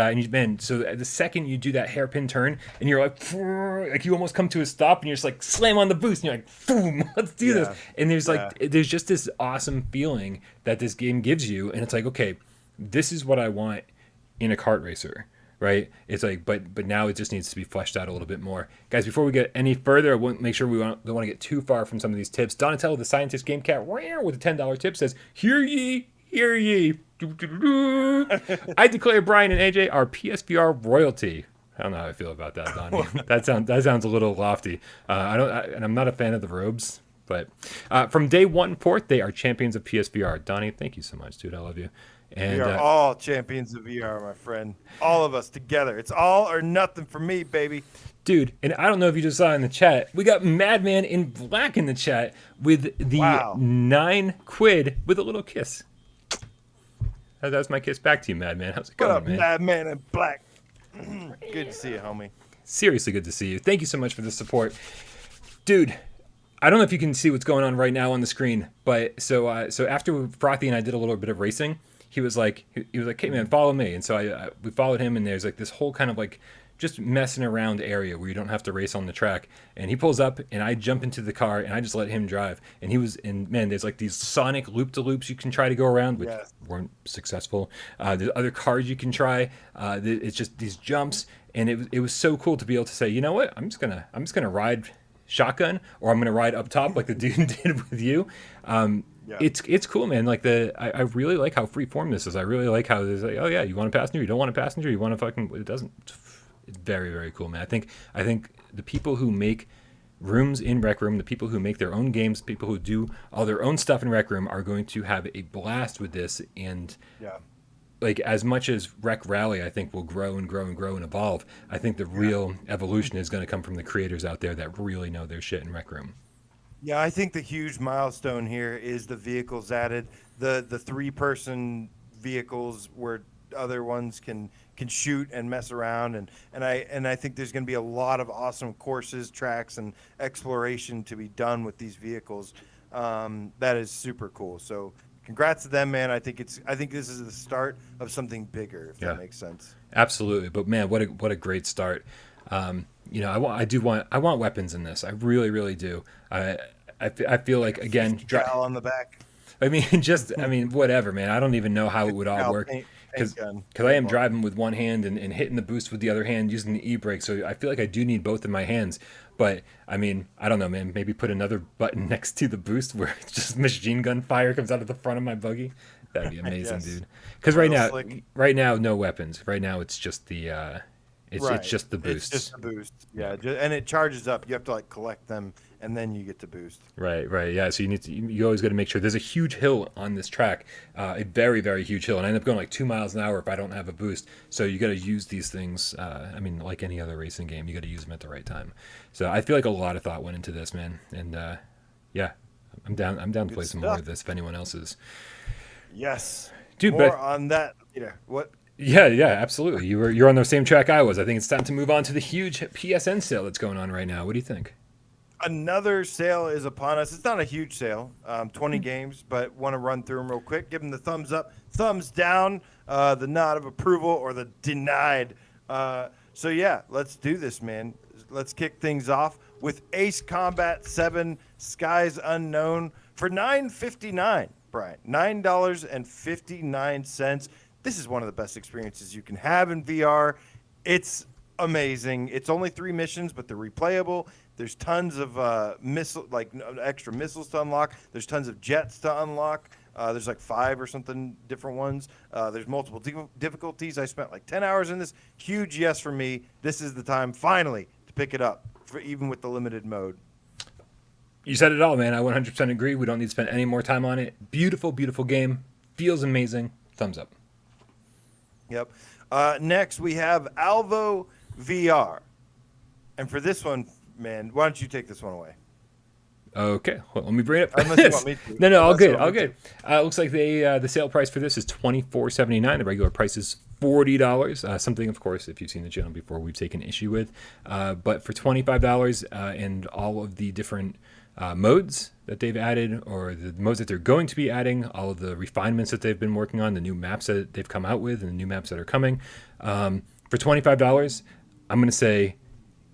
so the second you do that hairpin turn, and you're like you almost come to a stop, and you're just like slam on the boost, and you're like, boom, let's do this. And there's just this awesome feeling that this game gives you, and it's like, okay, this is what I want in a kart racer, right? It's like, but now it just needs to be fleshed out a little bit more, guys. Before we get any further, I want to make sure don't want to get too far from some of these tips. Donatello, the scientist Gamecat, with a $10 tip says, "Hear ye, hear ye." I declare Brian and AJ our PSVR royalty. I don't know how I feel about that, Donnie. that sounds a little lofty. And I'm not a fan of the robes. But from day one forth, they are champions of PSVR. Donnie, thank you so much, dude. I love you. And We are all champions of VR, my friend. All of us together. It's all or nothing for me, baby. dude, and I don't know if you just saw in the chat, we got Madman in Black in the chat with the £9 with a little kiss. That's my kiss back to you, Madman. How's it going, What up, man? Madman in Black? Good to see you, homie. Seriously good to see you. Thank you so much for the support. Dude, I don't know if you can see what's going on right now on the screen, but so after Frothy and I did a little bit of racing, he was like, hey man, follow me. And so we followed him, and there's like this whole kind of like just messing around area where you don't have to race on the track. And he pulls up, and I jump into the car, and I just let him drive. And man, there's like these sonic loop-de-loops you can try to go around, which weren't successful. There's other cars you can try. It's just these jumps, and it was so cool to be able to say, you know what, I'm just gonna ride shotgun, or I'm gonna ride up top like the dude did with you. It's cool, man. Like I really like how freeform this is. I really like how there's like, oh yeah, you want a passenger, you don't want a passenger, you want to fucking, it doesn't. It's very, very cool, man. I think the people who make rooms in Rec Room, the people who make their own games, people who do all their own stuff in Rec Room are going to have a blast with this. And like, as much as Rec Rally, I think, will grow and grow and grow and evolve, I think the real evolution is going to come from the creators out there that really know their shit in Rec Room. Yeah, I think the huge milestone here is the vehicles added, the 3-person vehicles where other ones can shoot and mess around, and I think there's going to be a lot of awesome courses, tracks, and exploration to be done with these vehicles. That is super cool. So congrats to them, man. I think this is the start of something bigger, if that makes sense. Absolutely. But man, what a great start. You know, I want weapons in this. I really, really do. I feel like, again, on the back. I mean, whatever, man. I don't even know how it would all work. Because I am driving with one hand and hitting the boost with the other hand using the e-brake, so I feel like I do need both of my hands. But I mean, I don't know, man. Maybe put another button next to the boost where it's just machine gun fire comes out of the front of my buggy. That'd be amazing, dude. Because right now, no weapons. Right now, it's just the it's just the boost. It's just the boost. Yeah, and it charges up. You have to like collect them, and then you get to boost. Right. Yeah. So you always got to make sure there's a huge hill on this track, a very, very huge hill, and I end up going like 2 miles an hour if I don't have a boost. So you got to use these things. I mean, like any other racing game, you got to use them at the right time. So I feel like a lot of thought went into this, man. And I'm down to play some more of this if anyone else is. Yes. Dude, more on that. What? Yeah, absolutely. You're on the same track I was. I think it's time to move on to the huge PSN sale that's going on right now. What do you think? Another sale is upon us. It's not a huge sale, 20 games, but want to run through them real quick. Give them the thumbs up, thumbs down, the nod of approval, or the denied. So yeah, let's do this, man. Let's kick things off with Ace Combat 7 Skies Unknown for $9.59, Brian. $9.59. This is one of the best experiences you can have in VR. It's amazing. It's only 3 missions, but they're replayable. There's tons of extra missiles to unlock. There's tons of jets to unlock. There's like 5 or something different ones. There's multiple difficulties. I spent like 10 hours in this. Huge yes for me. This is the time finally to pick it up, even with the limited mode. You said it all, man. I 100% agree. We don't need to spend any more time on it. Beautiful, beautiful game. Feels amazing. Thumbs up. Yep. Next, we have Alvo VR. And for this one, man, why don't you take this one away? Okay. Well, let me bring it up. Unless you want me to. No, all good. Looks like the sale price for this is $24.79. The regular price is $40. Something, of course, if you've seen the channel before, we've taken issue with. But for $25 and all of the different modes that they've added, or the modes that they're going to be adding, all of the refinements that they've been working on, the new maps that they've come out with, and the new maps that are coming. For $25, I'm going to say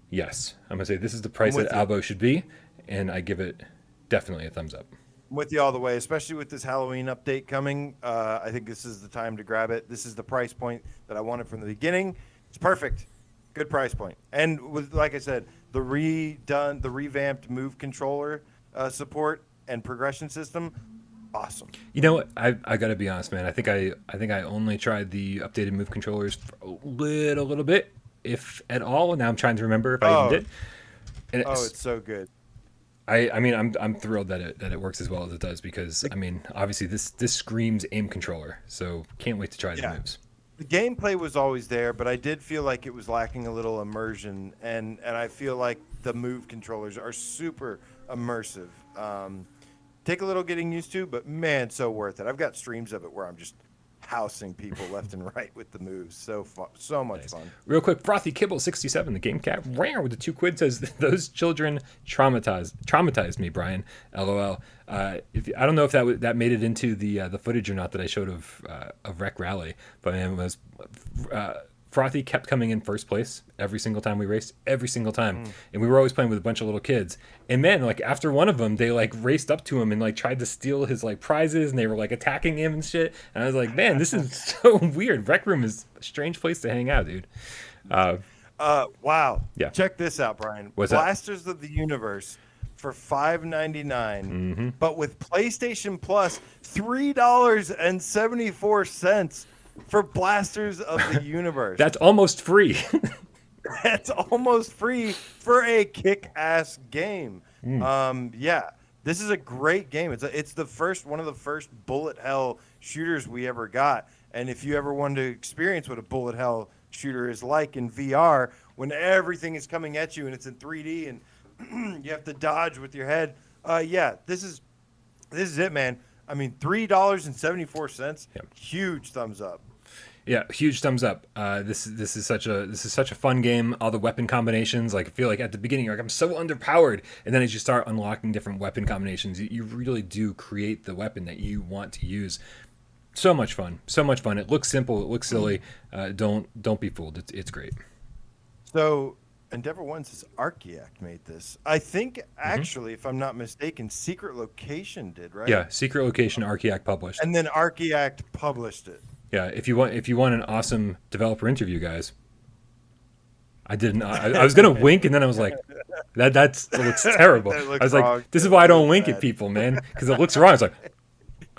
yes. I'm going to say this is the price that Alvo should be, and I give it definitely a thumbs up. I'm with you all the way, especially with this Halloween update coming. I think this is the time to grab it. This is the price point that I wanted from the beginning. It's perfect. Good price point. And with, like I said, the revamped Move controller support and progression system, awesome. You know what? I got to be honest, man. I think I only tried the updated Move controllers for a little bit. if at all. Now I'm trying to remember if I even Oh, did. And it's so good. I mean, I'm thrilled that it works as well as it does because I mean, obviously this screams aim controller, so can't wait to try the Yeah. moves. The gameplay was always there, but I did feel like it was lacking a little immersion, and I feel like the move controllers are super immersive. Take a little getting used to, but man, so worth it. I've got streams of it where I'm just housing people left and right with the moves. So fun, so much Nice. fun. Real quick, Frothy Kibble 67, the GameCat rare with the 2 quid says those children traumatized me, Brian. LOL. I don't know if that made it into the footage or not that I showed of Rec Rally, but man, it was Frothy kept coming in first place every single time we raced, every single time, and we were always playing with a bunch of little kids. And man, like after one of them, they like raced up to him and like tried to steal his like prizes, and they were like attacking him and shit. And I was like, man, this is so weird. Rec Room is a strange place to hang out, dude. Wow. Yeah. Check this out, Brian. What's that? Blasters of the Universe for $5.99, but with PlayStation Plus, $3.74 for Blasters of the Universe. That's almost free. That's almost free for a kick-ass game. Yeah, this is a great game. It's the first one of the first bullet hell shooters we ever got. And if you ever wanted to experience what a bullet hell shooter is like in VR, when everything is coming at you and it's in 3D and you have to dodge with your head, yeah, this is it, man. I mean, $3.74, huge thumbs up. Yeah, huge thumbs up. This is such a fun game. All the weapon combinations, like I feel like at the beginning you're like I'm so underpowered, and then as you start unlocking different weapon combinations, you really do create the weapon that you want to use. So much fun, so much fun. It looks simple, it looks silly. Don't be fooled. It's great. So Endeavor One says Archiact made this. I think actually, if I'm not mistaken, Secret Location did, right? Yeah, Secret Location Archiact published. And then Archiact published it. Yeah, if you want an awesome developer interview, guys. I didn't. I was gonna wink, and then I was like, that looks terrible. That looks I was wrong. like, this is why I don't wink at people, man, because it looks wrong. I was like,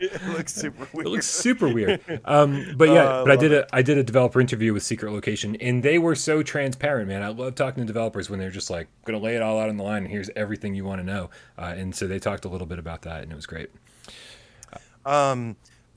It looks super weird. it looks super weird. But yeah, but I did a developer interview with Secret Location, and they were so transparent, man. I love talking to developers when they're just like gonna lay it all out on the line, and here's everything you want to know. And so they talked a little bit about that, and it was great.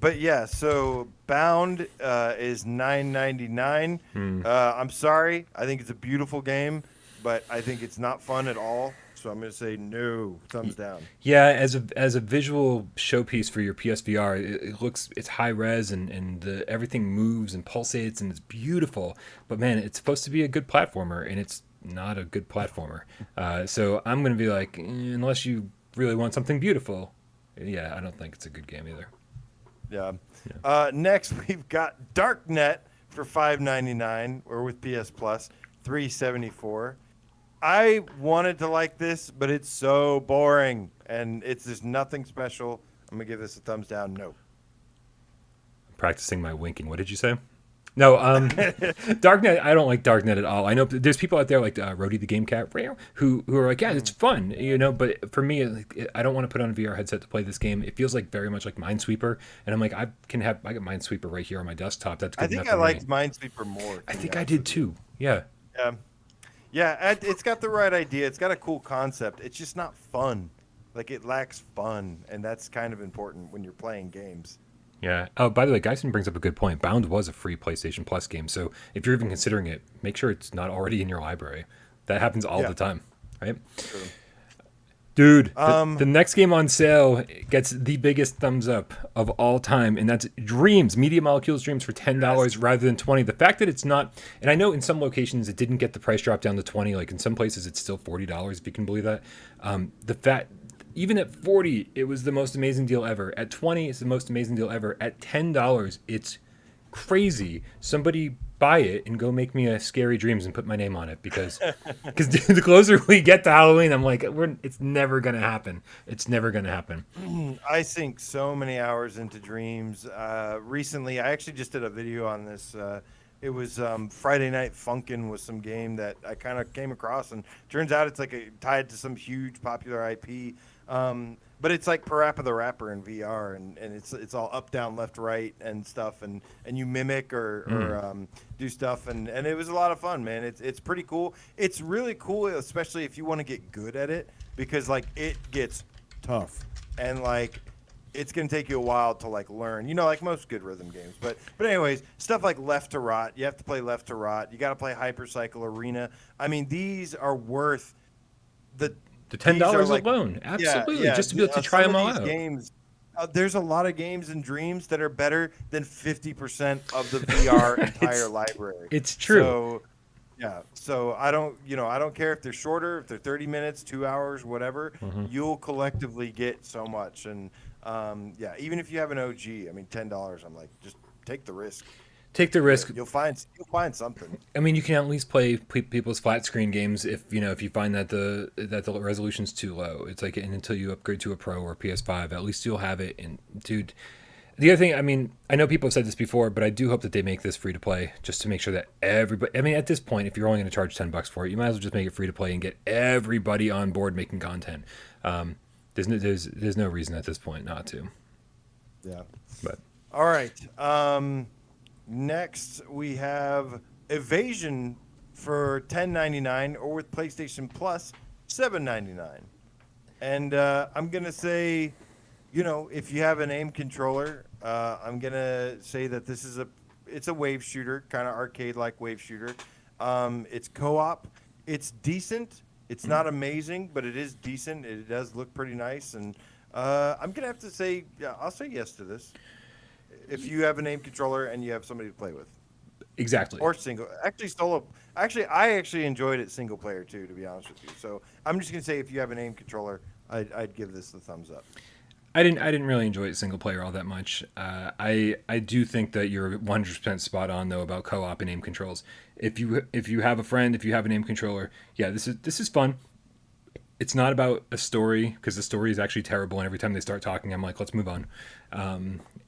But yeah, so Bound is $9.99. I'm sorry, I think it's a beautiful game, but I think it's not fun at all. So I'm gonna say no, thumbs down. Yeah, as a visual showpiece for your PSVR, it's high res and everything moves and pulsates and it's beautiful. But man, it's supposed to be a good platformer, and it's not a good platformer. So I'm gonna be like, unless you really want something beautiful, yeah, I don't think it's a good game either. Yeah. Next, we've got Darknet for $5.99, or with PS Plus, $3.74. I wanted to like this, but it's so boring, and it's just nothing special. I'm gonna give this a thumbs down. No. I'm practicing my winking. What did you say? No, Darknet. I don't like Darknet at all. I know there's people out there like Rody the GameCat who are like, yeah, it's fun, But for me, I don't want to put on a VR headset to play this game. It feels like very much like Minesweeper, and I'm like, I got Minesweeper right here on my desktop. That's good I think enough I for liked me. Minesweeper more. I think I did too. Yeah. Yeah, it's got the right idea. It's got a cool concept. It's just not fun. Like, it lacks fun, and that's kind of important when you're playing games. Yeah. Oh, by the way, Geisen brings up a good point. Bound was a free PlayStation Plus game, so if you're even considering it, make sure it's not already in your library. That happens all the time, right? True. Dude, the next game on sale gets the biggest thumbs up of all time, and that's Dreams, Media Molecules Dreams for $10 rather than $20. The fact that it's not, and I know in some locations it didn't get the price drop down to $20, like in some places it's still $40, if you can believe that. The fact, even at $40, it was the most amazing deal ever. At $20, it's the most amazing deal ever. At $10, it's crazy. Somebody buy it and go make me a Scary Dreams and put my name on it, because the closer we get to Halloween, I'm like, it's never gonna happen. It's never gonna happen. I sink so many hours into Dreams. Recently, I actually just did a video on this. It was Friday Night Funkin' was some game that I kind of came across, and turns out it's like tied to some huge popular IP. But but it's like Parappa the Rapper in VR, and it's all up, down, left, right, and stuff, and you mimic or do stuff, and it was a lot of fun, man. It's pretty cool. It's really cool, especially if you want to get good at it, because like it gets tough, and like it's gonna take you a while to like learn, like most good rhythm games. But anyways, stuff like Left to Rot, you have to play Left to Rot. You got to play Hypercycle Arena. I mean, these are worth the $10 alone. Absolutely, just to be able to try them all out. Games, there's a lot of games and Dreams that are better than 50% of the VR entire library. It's true. So, yeah. So I don't care if they're shorter, if they're 30 minutes, 2 hours, whatever. You'll collectively get so much. And even if you have an OG, I mean, $10. I'm like, just take the risk. Take the risk. You'll find something. I mean, you can at least play people's flat screen games if you find that the resolution's too low. It's like, and until you upgrade to a Pro or PS5, at least you'll have it. And dude, the other thing, I mean, I know people have said this before, but I do hope that they make this free to play just to make sure that everybody. I mean, at this point, if you're only going to charge $10 for it, you might as well just make it free to play and get everybody on board making content. There's no reason at this point not to. Yeah. But all right. Next, we have Evasion for $10.99, or with PlayStation Plus, $7.99. And I'm gonna say, if you have an aim controller, I'm gonna say that it's a wave shooter, kind of arcade-like wave shooter. It's co-op. It's decent. It's not amazing, but it is decent. It does look pretty nice, and I'm gonna have to say, I'll say yes to this. If you have an aim controller and you have somebody to play with. Exactly. Or single. Actually, solo. Actually, I actually enjoyed it single player too, to be honest with you. So I'm just going to say if you have an aim controller, I'd give this the thumbs up. I didn't really enjoy it single player all that much. I do think that you're 100% spot on though about co-op and aim controls. If you have a friend, if you have an aim controller, yeah, this is fun. It's not about a story, because the story is actually terrible, and every time they start talking, I'm like, let's move on.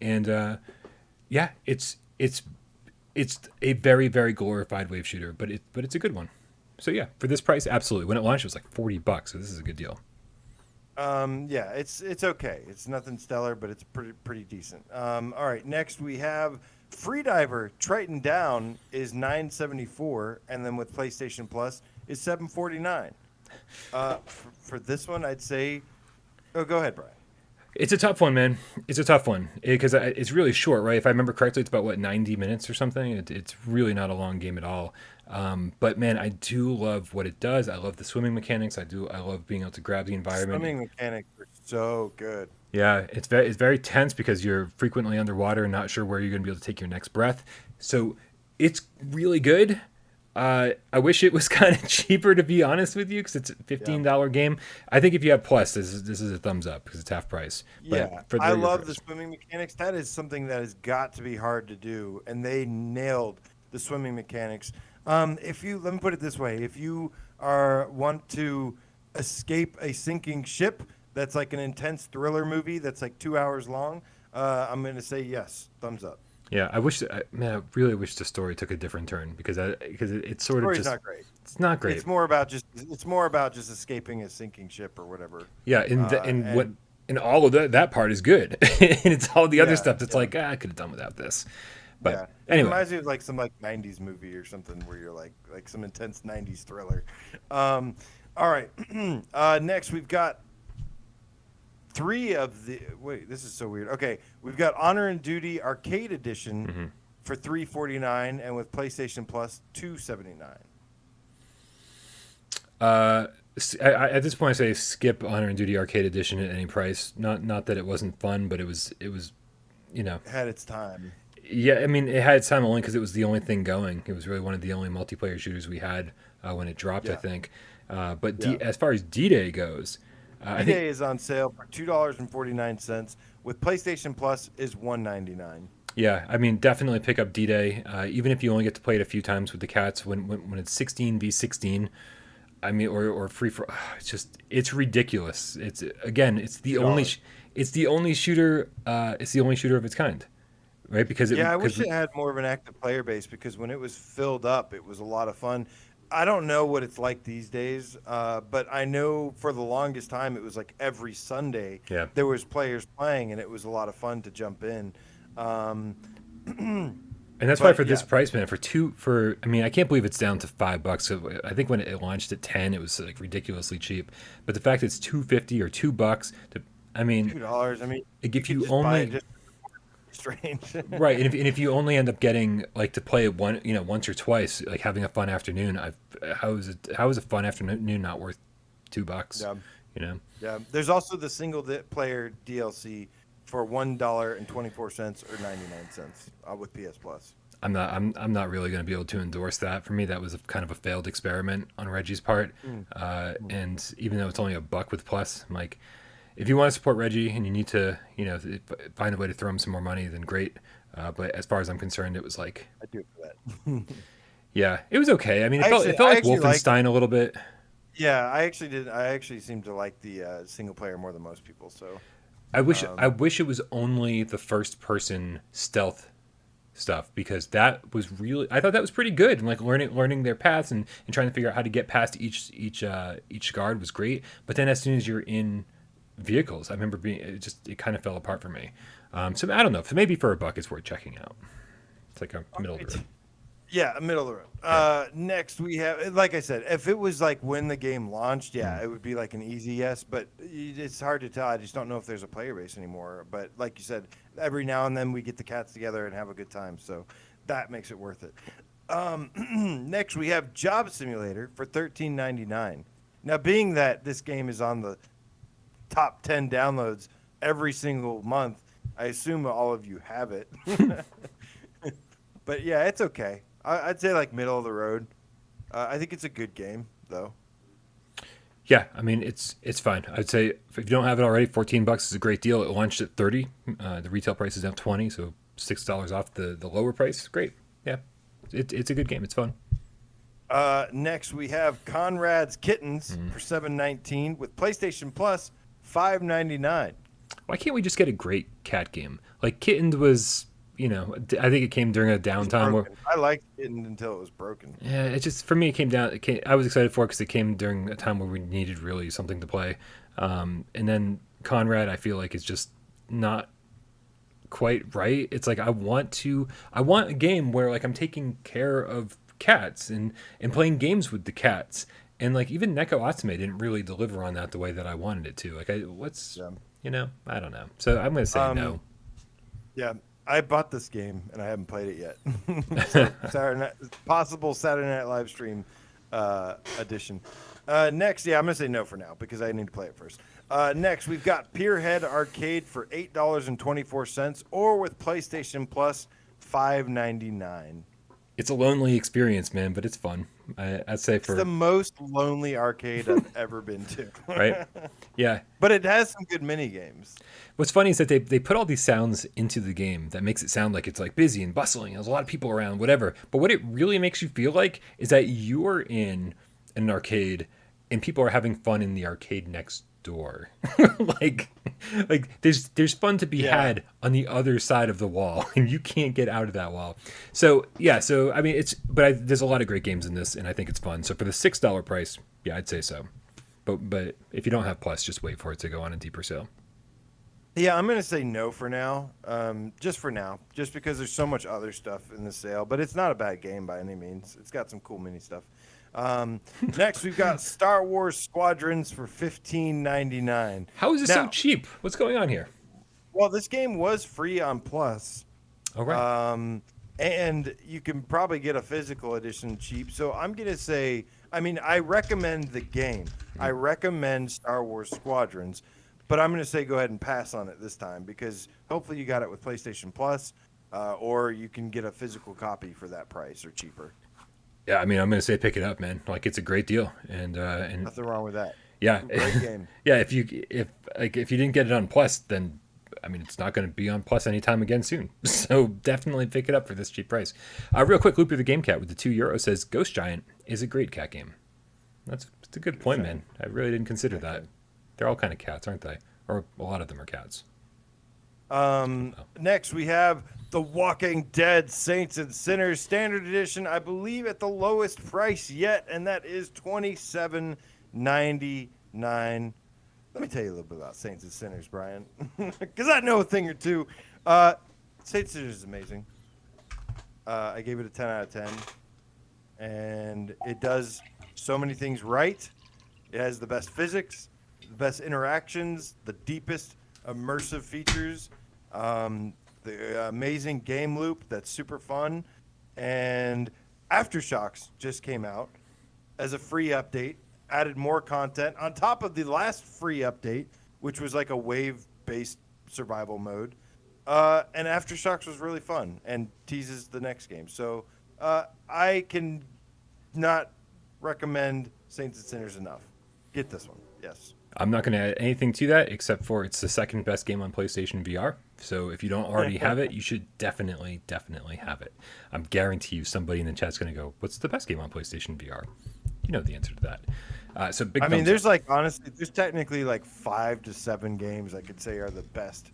It's a very, very glorified wave shooter, but it's a good one. So yeah, for this price, absolutely. When it launched, it was like $40, so this is a good deal. It's okay. It's nothing stellar, but it's pretty decent. All right, next we have Freediver Triton Down is $9.74, and then with PlayStation Plus is $7.49. For this one, I'd say, go ahead, Brian. It's a tough one, man. It's a tough one because it's really short, right? If I remember correctly, it's about 90 minutes or something. It's really not a long game at all. But man, I do love what it does. I love the swimming mechanics. I love being able to grab the environment. Swimming mechanics are so good. Yeah, it's very tense because you're frequently underwater and not sure where you're going to be able to take your next breath. So it's really good. I wish it was kind of cheaper, to be honest with you, because it's a $15 game. I think if you have Plus, this is a thumbs up because it's half price. Yeah, I love the swimming mechanics. That is something that has got to be hard to do, and they nailed the swimming mechanics. Let me put it this way: if you want to escape a sinking ship, that's like an intense thriller movie that's like 2 hours long, I'm going to say yes, thumbs up. Yeah, I really wish the story took a different turn because it's sort of just not great. It's not great. It's more about just escaping a sinking ship or whatever. Yeah, and all of that part is good, and it's all the other stuff that's like I could have done without this. But anyway, it reminds me of like some like '90s movie or something where you're like some intense '90s thriller. All right, next we've got. This is so weird. Okay, we've got Honor and Duty Arcade Edition for $3.49, and with PlayStation Plus $2.79. At this point, I say skip Honor and Duty Arcade Edition at any price. Not that it wasn't fun, but it was it had its time. Yeah, I mean, it had its time only because it was the only thing going. It was really one of the only multiplayer shooters we had when it dropped, I think. As far as D-Day goes. D-Day is on sale for $2.49. With PlayStation Plus is $1.99. Yeah, I mean, definitely pick up D-Day. Even if you only get to play it a few times with the cats, when it's 16v16, I mean, or free for, it's ridiculous. It's the only shooter. It's the only shooter of its kind, right? Because I wish it had more of an active player base because when it was filled up, it was a lot of fun. I don't know what it's like these days, but I know for the longest time it was like every Sunday Yeah. there was players playing, and it was a lot of fun to jump in. Um, And that's why but for this yeah, price, man, I mean, I can't believe it's down to $5. So I think when it launched at 10, it was like ridiculously cheap. But the fact it's 250 or $2, I mean, $2. I mean, you if could you just buy it only just strange. right, and if you only end up getting like to play it once or twice, like having a fun afternoon, how is a fun afternoon not worth $2? Yeah, You know, yeah. There's also the player DLC for $1.24 or 99 cents with PS Plus. I'm not really going to be able to endorse that. For me, that was kind of a failed experiment on Reggie's part. And even though it's only $1 with Plus, I'm like, if you want to support Reggie and you need to, find a way to throw him some more money, then great. But as far as I'm concerned, it was like, I do it for that. yeah, it was okay. I mean, I it felt like actually like. Wolfenstein a little bit. Yeah, I actually did. I actually seem to like the single player more than most people. So I wish it was only the first person stealth stuff, because that was really, I thought that was pretty good, and like learning their paths and trying to figure out how to get past each guard was great. But then as soon as you're in vehicles, I remember it kind of fell apart for me. So I don't know, maybe for $1 it's worth checking out. It's like a middle of the road. yeah, middle of the road. Yeah. Next we have, like I said, if it was like when the game launched, yeah, it would be like an easy yes. But it's hard to tell. I just don't know if there's a player base anymore. But like you said, every now and then we get the cats together and have a good time. So that makes it worth it. Next we have Job Simulator for $13.99. Now, being that this game is on the top 10 downloads every single month, I assume all of you have it. But yeah, it's okay. I'd say like middle of the road. I think it's a good game though. Yeah, I mean it's fine. I'd say if you don't have it already, $14 is a great deal. It launched at 30. The retail price is now 20, so $6 off the lower price. Great. Yeah, it's a good game. It's fun. Next we have Conrad's Kittens for $7.19 with PlayStation Plus $5.99. Why can't we just get a great cat game? Like Kittens was, I think it came during a downtime where I liked it until it was broken. yeah, it just for me it came down. I was excited for it because it came during a time where we needed really something to play, and then Conrad I feel like is just not quite right. It's like I want a game where like I'm taking care of cats and playing games with the cats, and like even Neko Atsume didn't really deliver on that the way that I wanted it to. Like I don't know. So I'm gonna say no. Yeah, I bought this game and I haven't played it yet. So possible Saturday Night Live stream edition. Next, yeah, I'm gonna say no for now because I need to play it first. Next, we've got Pierhead Arcade for $8.24, or with PlayStation Plus $5.99. It's a lonely experience, man, but it's fun. I'd say It's the most lonely arcade I've ever been to. Right? Yeah. But it has some good mini games. What's funny is that they put all these sounds into the game that makes it sound like it's like busy and bustling. There's a lot of people around, whatever. But what it really makes you feel like is that you're in an arcade and people are having fun in the arcade next door. like there's fun to be had on the other side of the wall, and you can't get out of that wall. So yeah, I mean there's a lot of great games in this, and I think it's fun. So for the $6 price, yeah, I'd say so. But if you don't have Plus, just wait for it to go on a deeper sale. Yeah, I'm gonna say no for now. Just for now, just because there's so much other stuff in the sale. But it's not a bad game by any means. It's got some cool mini stuff. Next, we've got Star Wars Squadrons for $15.99. How is it so cheap? What's going on here? Well, this game was free on Plus. All right. And you can probably get a physical edition cheap. So I'm going to say, I mean, I recommend the game. I recommend Star Wars Squadrons. But I'm going to say go ahead and pass on it this time because hopefully you got it with PlayStation Plus, or you can get a physical copy for that price or cheaper. Yeah, I mean, I'm gonna say pick it up, man. Like it's a great deal, and Nothing wrong with that. yeah, Great game. yeah. If you didn't get it on Plus, then I mean, it's not going to be on Plus anytime again soon. So definitely pick it up for this cheap price. Real quick, Loopy the Game Cat with the €2 says Ghost Giant is a great cat game. That's a good point, man. I really didn't consider that. They're all kind of cats, aren't they? Or a lot of them are cats. Next, we have The Walking Dead Saints and Sinners Standard Edition, I believe at the lowest price yet, and that is $27.99. Let me tell you a little bit about Saints and Sinners, Brian, because I know a thing or two. Saints and Sinners is amazing. I gave it a 10 out of 10, and it does so many things right. It has the best physics, the best interactions, the deepest immersive features, the amazing game loop that's super fun, and Aftershocks just came out as a free update, added more content on top of the last free update, which was like a wave-based survival mode. And Aftershocks was really fun and teases the next game. So I can not recommend Saints and Sinners enough. Get this one, yes. I'm not going to add anything to that except for it's the second best game on PlayStation VR. So if you don't already have it, you should definitely have it. I'm guarantee you somebody in the chat's going to go, what's the best game on PlayStation VR? You know the answer to that. So big. I mean, there's like, honestly, there's technically like 5 to 7 games I could say are the best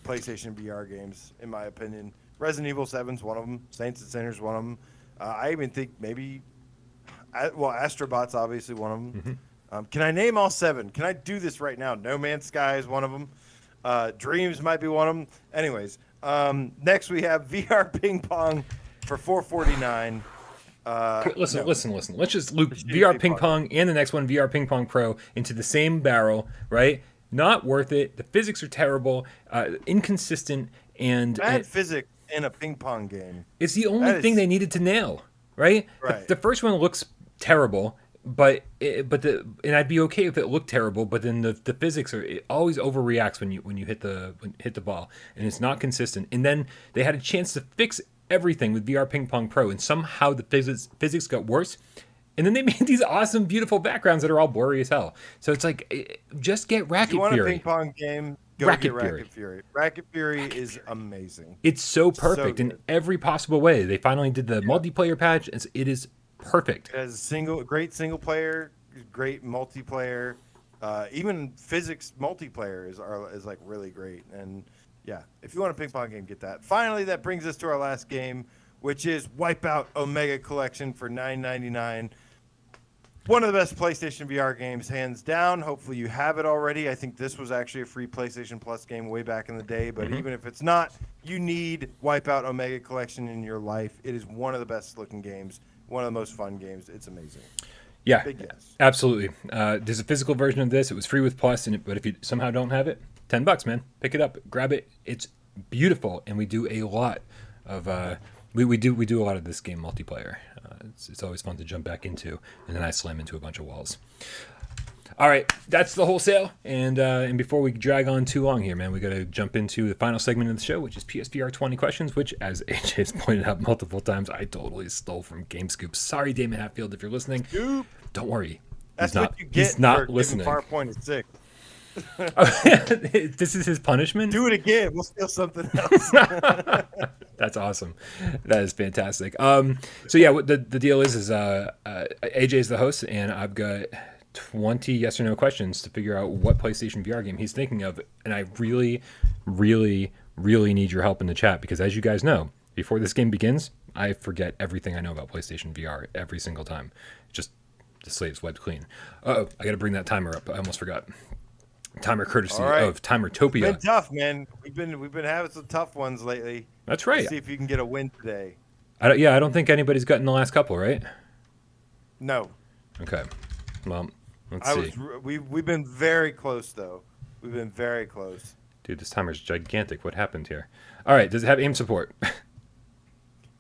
PlayStation VR games, in my opinion. Resident Evil 7's one of them. Saints and Sinners one of them. I even think maybe, well, Astrobot's obviously one of them. Mm-hmm. Can I name all 7? Can I do this right now? No Man's Sky is one of them. Dreams might be one of them. Anyways, next we have VR Ping Pong for $449. Listen. Let's just loop VR Ping Pong and the next one, VR Ping Pong Pro, into the same barrel, right? Not worth it. The physics are terrible, inconsistent, and bad physics in a ping pong game. It's the only thing they needed to nail, right? Right. The first one looks terrible. And I'd be okay if it looked terrible, but then the physics it always overreacts when you hit the ball, and it's not consistent. And then they had a chance to fix everything with VR Ping Pong Pro, and somehow the physics got worse. And then they made these awesome, beautiful backgrounds that are all blurry as hell. So it's like, just get Racket Fury. You want a ping pong game? Go get Racket Fury. Racket Fury is amazing. It's so perfect in every possible way. They finally did the multiplayer patch. It is perfect. It has great single player, great multiplayer, even physics multiplayer is like really great. And yeah, if you want a ping pong game, get that. Finally, that brings us to our last game, which is Wipeout Omega Collection for $9.99. One of the best PlayStation VR games, hands down. Hopefully you have it already. I think this was actually a free PlayStation Plus game way back in the day, but even if it's not, you need Wipeout Omega Collection in your life. It is one of the best looking games, one of the most fun games. It's amazing. Yeah, big yes. Absolutely. There's a physical version of this. It was free with Plus, but if you somehow don't have it, $10, man. Pick it up, grab it. It's beautiful, and we do a lot of we do a lot of this game multiplayer. It's always fun to jump back into, and then I slam into a bunch of walls. All right, that's the wholesale, and before we drag on too long here, man, we got to jump into the final segment of the show, which is PSVR 20 questions, which, as AJ has pointed out multiple times, I totally stole from GameScoop. Sorry, Damon Hatfield, if you're listening. Scoop. Don't worry. That's what you get he's not for listening. Farpoint is sick. This is his punishment? Do it again. We'll steal something else. That's awesome. That is fantastic. So yeah, what the deal is AJ's the host, and I've got 20 yes or no questions to figure out what PlayStation VR game he's thinking of, and I really, really, really need your help in the chat, because as you guys know, before this game begins, I forget everything I know about PlayStation VR every single time. Just the slate's wiped clean. Uh-oh, I got to bring that timer up. I almost forgot. Timer courtesy of Timertopia. It's been tough, man. We've been having some tough ones lately. That's right. Let's see if you can get a win today. I don't think anybody's gotten the last couple, right? No. Okay. Well, let's see. We've been very close, though. We've been very close. Dude, this timer's gigantic. What happened here? All right. Does it have aim support?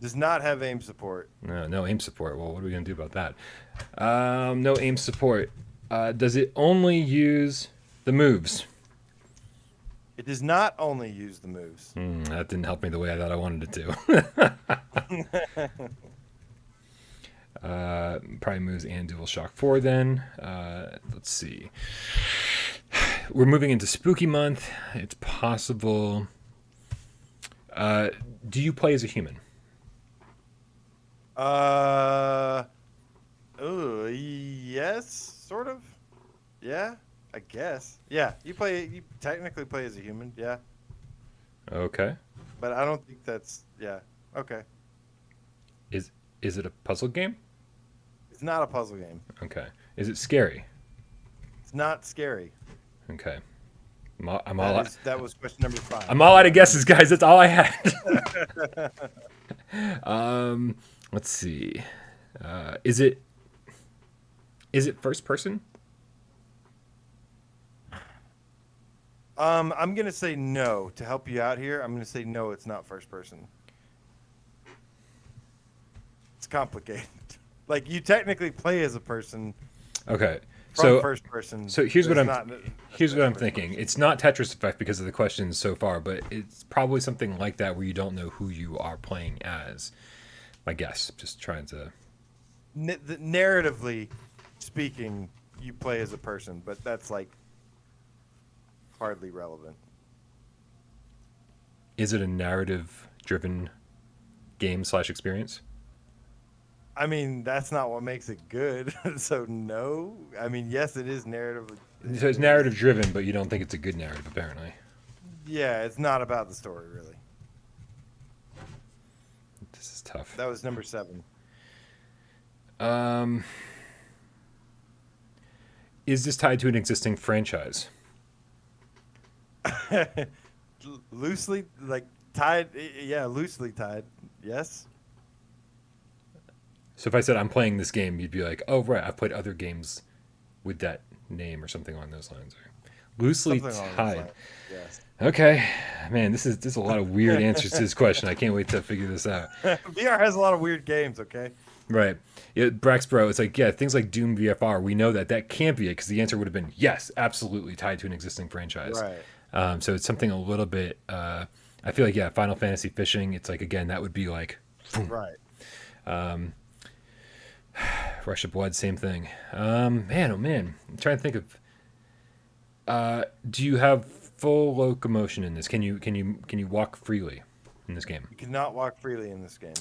Does not have aim support. No aim support. Well, what are we going to do about that? No aim support. Does it only use the moves? It does not only use the moves. That didn't help me the way I thought I wanted it to. Probably moves and DualShock 4 then. Let's see. We're moving into spooky month. It's possible. Do you play as a human? Yes, sort of. Yeah, I guess. Yeah, you technically play as a human. Yeah. Okay. But I don't think that's yeah. Okay. Is it a puzzle game? It's not a puzzle game. Okay. Is it scary? It's not scary. Okay. That was question number 5. I'm all out of guesses, guys. That's all I had. Let's see. Is it first person? I'm gonna say no to help you out here. I'm gonna say no. It's not first person. It's complicated. Like you technically play as a person. Okay. From first person. So here's what I'm thinking. It's not Tetris Effect because of the questions so far, but it's probably something like that where you don't know who you are playing as. My guess. Just trying to. Narratively speaking, you play as a person, but that's like hardly relevant. Is it a narrative-driven game/experience? I mean, that's not what makes it good. So no. I mean, yes, it is narrative. So it's narrative-driven, but you don't think it's a good narrative, apparently. Yeah, it's not about the story, really. This is tough. That was number 7. Is this tied to an existing franchise? Loosely, like tied. Yeah, loosely tied. Yes. So if I said I'm playing this game, you'd be like, "Oh, right, I've played other games with that name or something along those lines." Loosely tied. Yes. Okay, man, this is a lot of weird answers to this question. I can't wait to figure this out. VR has a lot of weird games. Okay. Right. Braxbro, it's like, yeah, things like Doom VFR, we know that can't be it because the answer would have been yes, absolutely tied to an existing franchise. Right. So it's something a little bit. I feel like Final Fantasy Fishing. It's like again that would be like. Right. Rush of Blood, same thing. Man, oh man, I'm trying to think of. Do you have full locomotion in this? Can you walk freely in this game? You cannot walk freely in this game.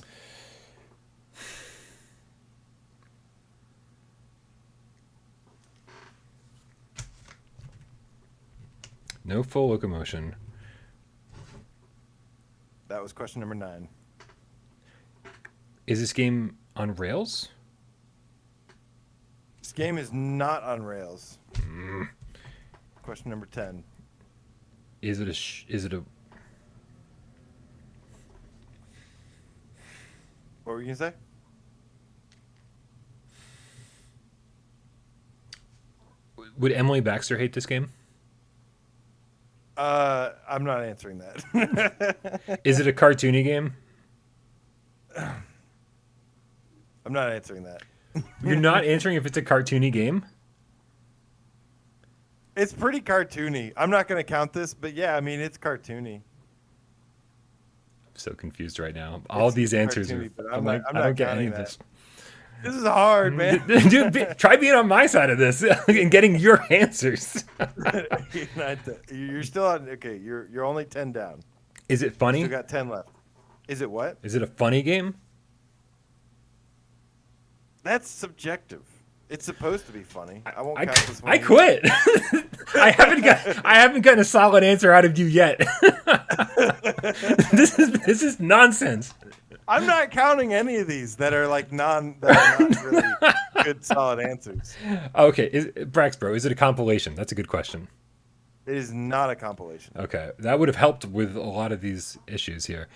No full locomotion. That was question number 9. Is this game on rails? This game is not on rails. Question number 10. Is it a What were you gonna say? Would Emily Baxter hate this game? I'm not answering that. Is it a cartoony game? I'm not answering that. You're not answering if it's a cartoony game? It's pretty cartoony. I'm not going to count this, but yeah, I mean, it's cartoony. I'm so confused right now. All these answers are. I'm like, I don't get any of this. This is hard, man. Dude, try being on my side of this and getting your answers. You're still on. Okay, you're only 10 down. Is it funny? You got 10 left. Is it what? Is it a funny game? That's subjective. It's supposed to be funny. I won't count this one. I quit. I haven't gotten a solid answer out of you yet. This is nonsense. I'm not counting any of these that are not really good solid answers. Okay, Braxbro, is it a compilation? That's a good question. It is not a compilation. Okay, that would have helped with a lot of these issues here.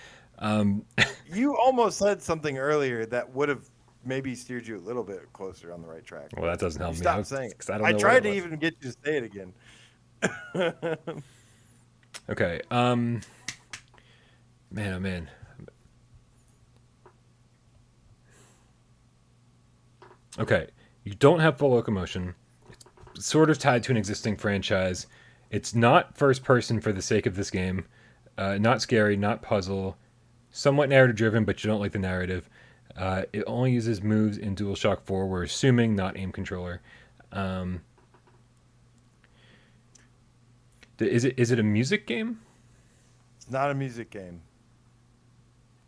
You almost said something earlier that would have maybe steered you a little bit closer on the right track. Well, that doesn't help me. Stop saying it. I tried to even get you to say it again. Okay. Man, oh man. Okay. You don't have full locomotion. It's sort of tied to an existing franchise. It's not first person for the sake of this game. Not scary, not puzzle. Somewhat narrative driven, but you don't like the narrative. It only uses moves in DualShock 4. We're assuming not aim controller. Is it a music game? It's not a music game.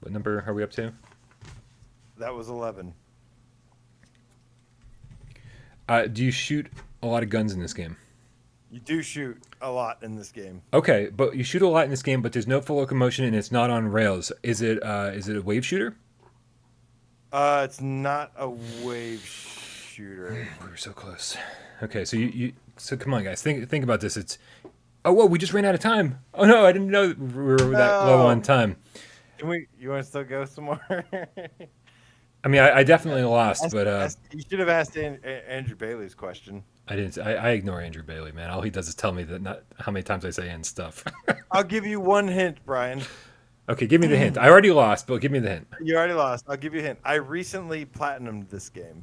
What number are we up to? That was 11. Do you shoot a lot of guns in this game? You do shoot a lot in this game. Okay, but you shoot a lot in this game, but there's no full locomotion and it's not on rails. Is it a wave shooter? It's not a wave shooter. We were so close. Okay, so so come on, guys, think about this. It's whoa, we just ran out of time. Oh no, I didn't know that we were that low on time. You want to still go some more? I mean, I definitely lost, but you should have asked Andrew Bailey's question. I didn't. I ignore Andrew Bailey, man. All he does is tell me that not how many times I say and stuff. I'll give you one hint, Brian. Okay, give me the hint. I already lost, but give me the hint. You already lost. I'll give you a hint. I recently platinumed this game.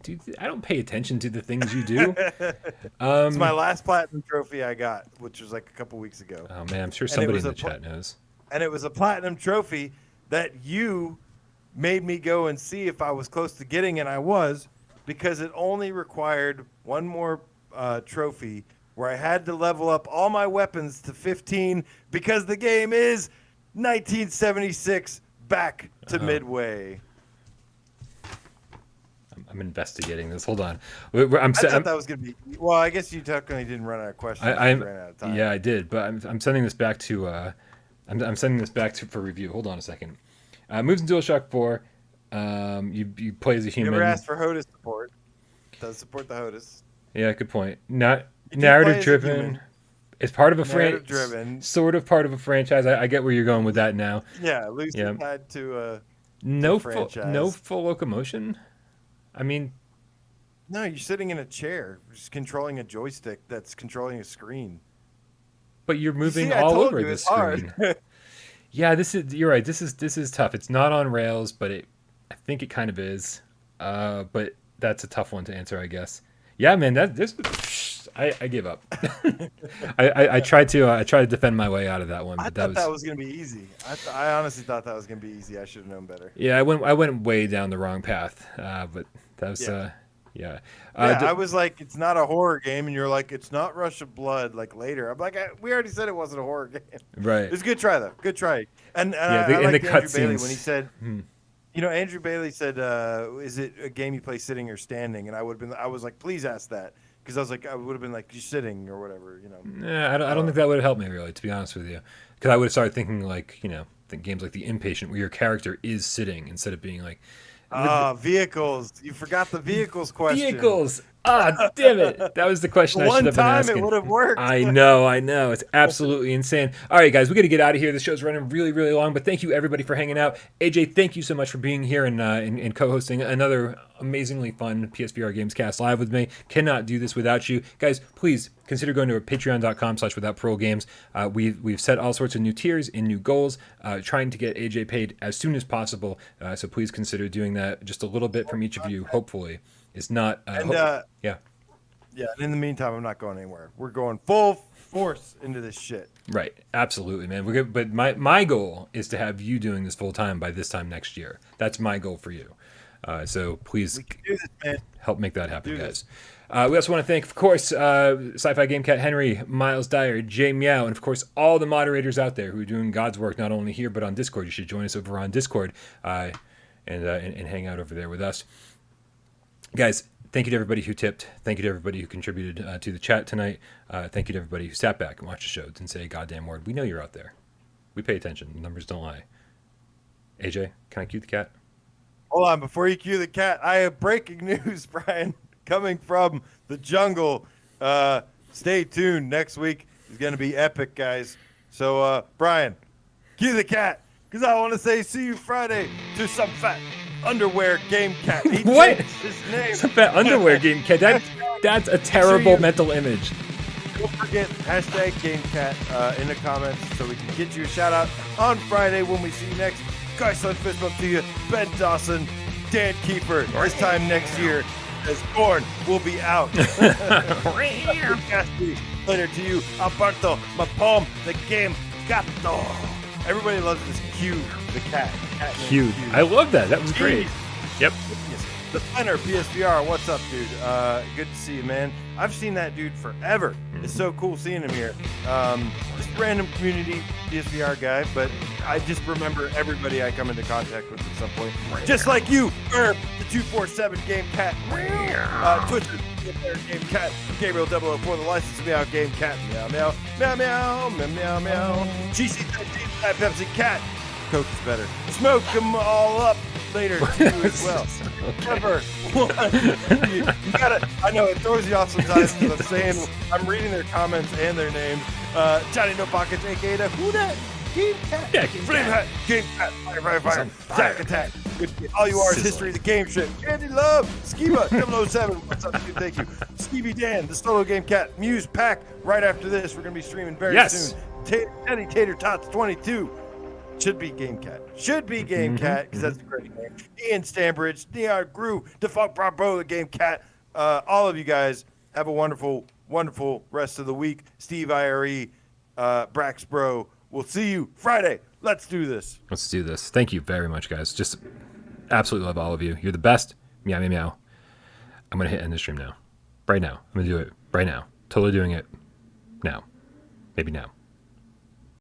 Dude, I don't pay attention to the things you do. It's my last platinum trophy I got, which was like a couple weeks ago. Oh man, I'm sure somebody in the chat knows. And it was a platinum trophy that you made me go and see if I was close to getting, and I was, because it only required one more trophy where I had to level up all my weapons to 15 because the game is 1976 back to midway. I'm investigating this. Hold on. I thought that was going to be... Well, I guess you technically didn't run out of questions. You ran out of time. Yeah, I did, but I'm sending this back to... I'm sending this back for review. Hold on a second. Moves in DualShock 4. You play as a human. You never asked for HOTAS support. It does support the HOTAS. Yeah, good point. Not narrative driven. It's part of a franchise. Sort of part of a franchise. I get where you're going with that now. Yeah, loosely tied to no full locomotion. I mean, no, you're sitting in a chair, just controlling a joystick that's controlling a screen. But you're moving all over the screen. Yeah, you're right. This is tough. It's not on rails, but I think it kind of is. But that's a tough one to answer, I guess. Yeah, man, I give up. I tried to defend my way out of that one. But I thought that was gonna be easy. I honestly thought that was gonna be easy. I should have known better. Yeah, I went way down the wrong path. But that was yeah. I was like, it's not a horror game, and you're like, it's not Rush of Blood. Like later, I'm like, we already said it wasn't a horror game. Right. It was a good try though. Good try. And I liked Andrew Bailey when he said, Andrew Bailey said, is it a game you play sitting or standing? And I was like, please ask that. Because I was like, I would have been like, you're sitting or whatever, Yeah, I don't think that would have helped me really, to be honest with you. Because I would have started thinking like, think games like The Impatient, where your character is sitting instead of being like. Vehicles. You forgot the vehicles question. Vehicles. Damn it. That was the question I should have been asking. One time it would have worked. I know. It's absolutely insane. All right, guys, we got to get out of here. The show's running really, really long, but thank you, everybody, for hanging out. AJ, thank you so much for being here and co-hosting another amazingly fun PSVR Gamescast live with me. Cannot do this without you. Guys, please consider going to patreon.com/withoutparolegames. We've set all sorts of new tiers and new goals, trying to get AJ paid as soon as possible. So please consider doing that. Just a little bit from each of you, hopefully. It's not. Yeah. And in the meantime, I'm not going anywhere. We're going full force into this shit. Right. Absolutely, man. But my goal is to have you doing this full time by this time next year. That's my goal for you. So please help make that happen, guys. We also want to thank, of course, Sci-Fi Gamecat Henry, Miles Dyer, Jay Meow, and of course all the moderators out there who are doing God's work not only here but on Discord. You should join us over on Discord and hang out over there with us. Guys, thank you to everybody who tipped. Thank you to everybody who contributed to the chat tonight. Thank you to everybody who sat back and watched the show. Didn't say a goddamn word. We know you're out there. We pay attention. The numbers don't lie. AJ, can I cue the cat? Hold on. Before you cue the cat, I have breaking news, Brian, coming from the jungle. Stay tuned. Next week is going to be epic, guys. So, Brian, cue the cat, because I want to say see you Friday to some fat underwear game cat. What? His name. Some fat underwear game cat. That's a terrible mental image. Don't forget #GameCat in the comments so we can get you a shout out on Friday when we see you next. Guys, son, fist bump to you. Ben Dawson, Dan Kiefer. This time next year, as Gorn will be out. Later to you, Alberto, my poem, the game Gato. Everybody loves this Q, the cat. Q. I love that. That was great. Yep. The Spinner, PSVR. What's up, dude? Good to see you, man. I've seen that dude forever. It's so cool seeing him here. Just random community PSVR guy, but I just remember everybody I come into contact with at some point. Just like you, the 247 Game Cat. Twitch, GameCat, Gabriel 004, the license meow, GameCat, meow, meow, meow, meow, meow, meow, meow. GC, Pepsi Cat, Coke is better. Smoke them all up later too as well. Remember, you gotta, I know it throws you off sometimes because I'm reading their comments and their names. Johnny No Pockets, aka the Who Dat? GameCat, Yeah, Flame Hat, GameCat, Fire, Zack Attack. All you are is history of the game shit. Candy Love, Skiba, 007, what's up, dude? Thank you. Stevie Dan, the Solo Game Cat, Muse Pack. Right after this, we're gonna be streaming very soon. Teddy Tater Tots 22. Should be GameCat. Because that's a great name. Ian Stambridge, Neon Grew, Defunct Bravo, the GameCat. All of you guys have a wonderful, wonderful rest of the week. Steve IRE, Brax Bro. We'll see you Friday. Let's do this. Let's do this. Thank you very much, guys. Just absolutely love all of you. You're the best. Meow, meow, meow. I'm going to hit end the stream now. Right now. I'm going to do it right now. Totally doing it now. Maybe now.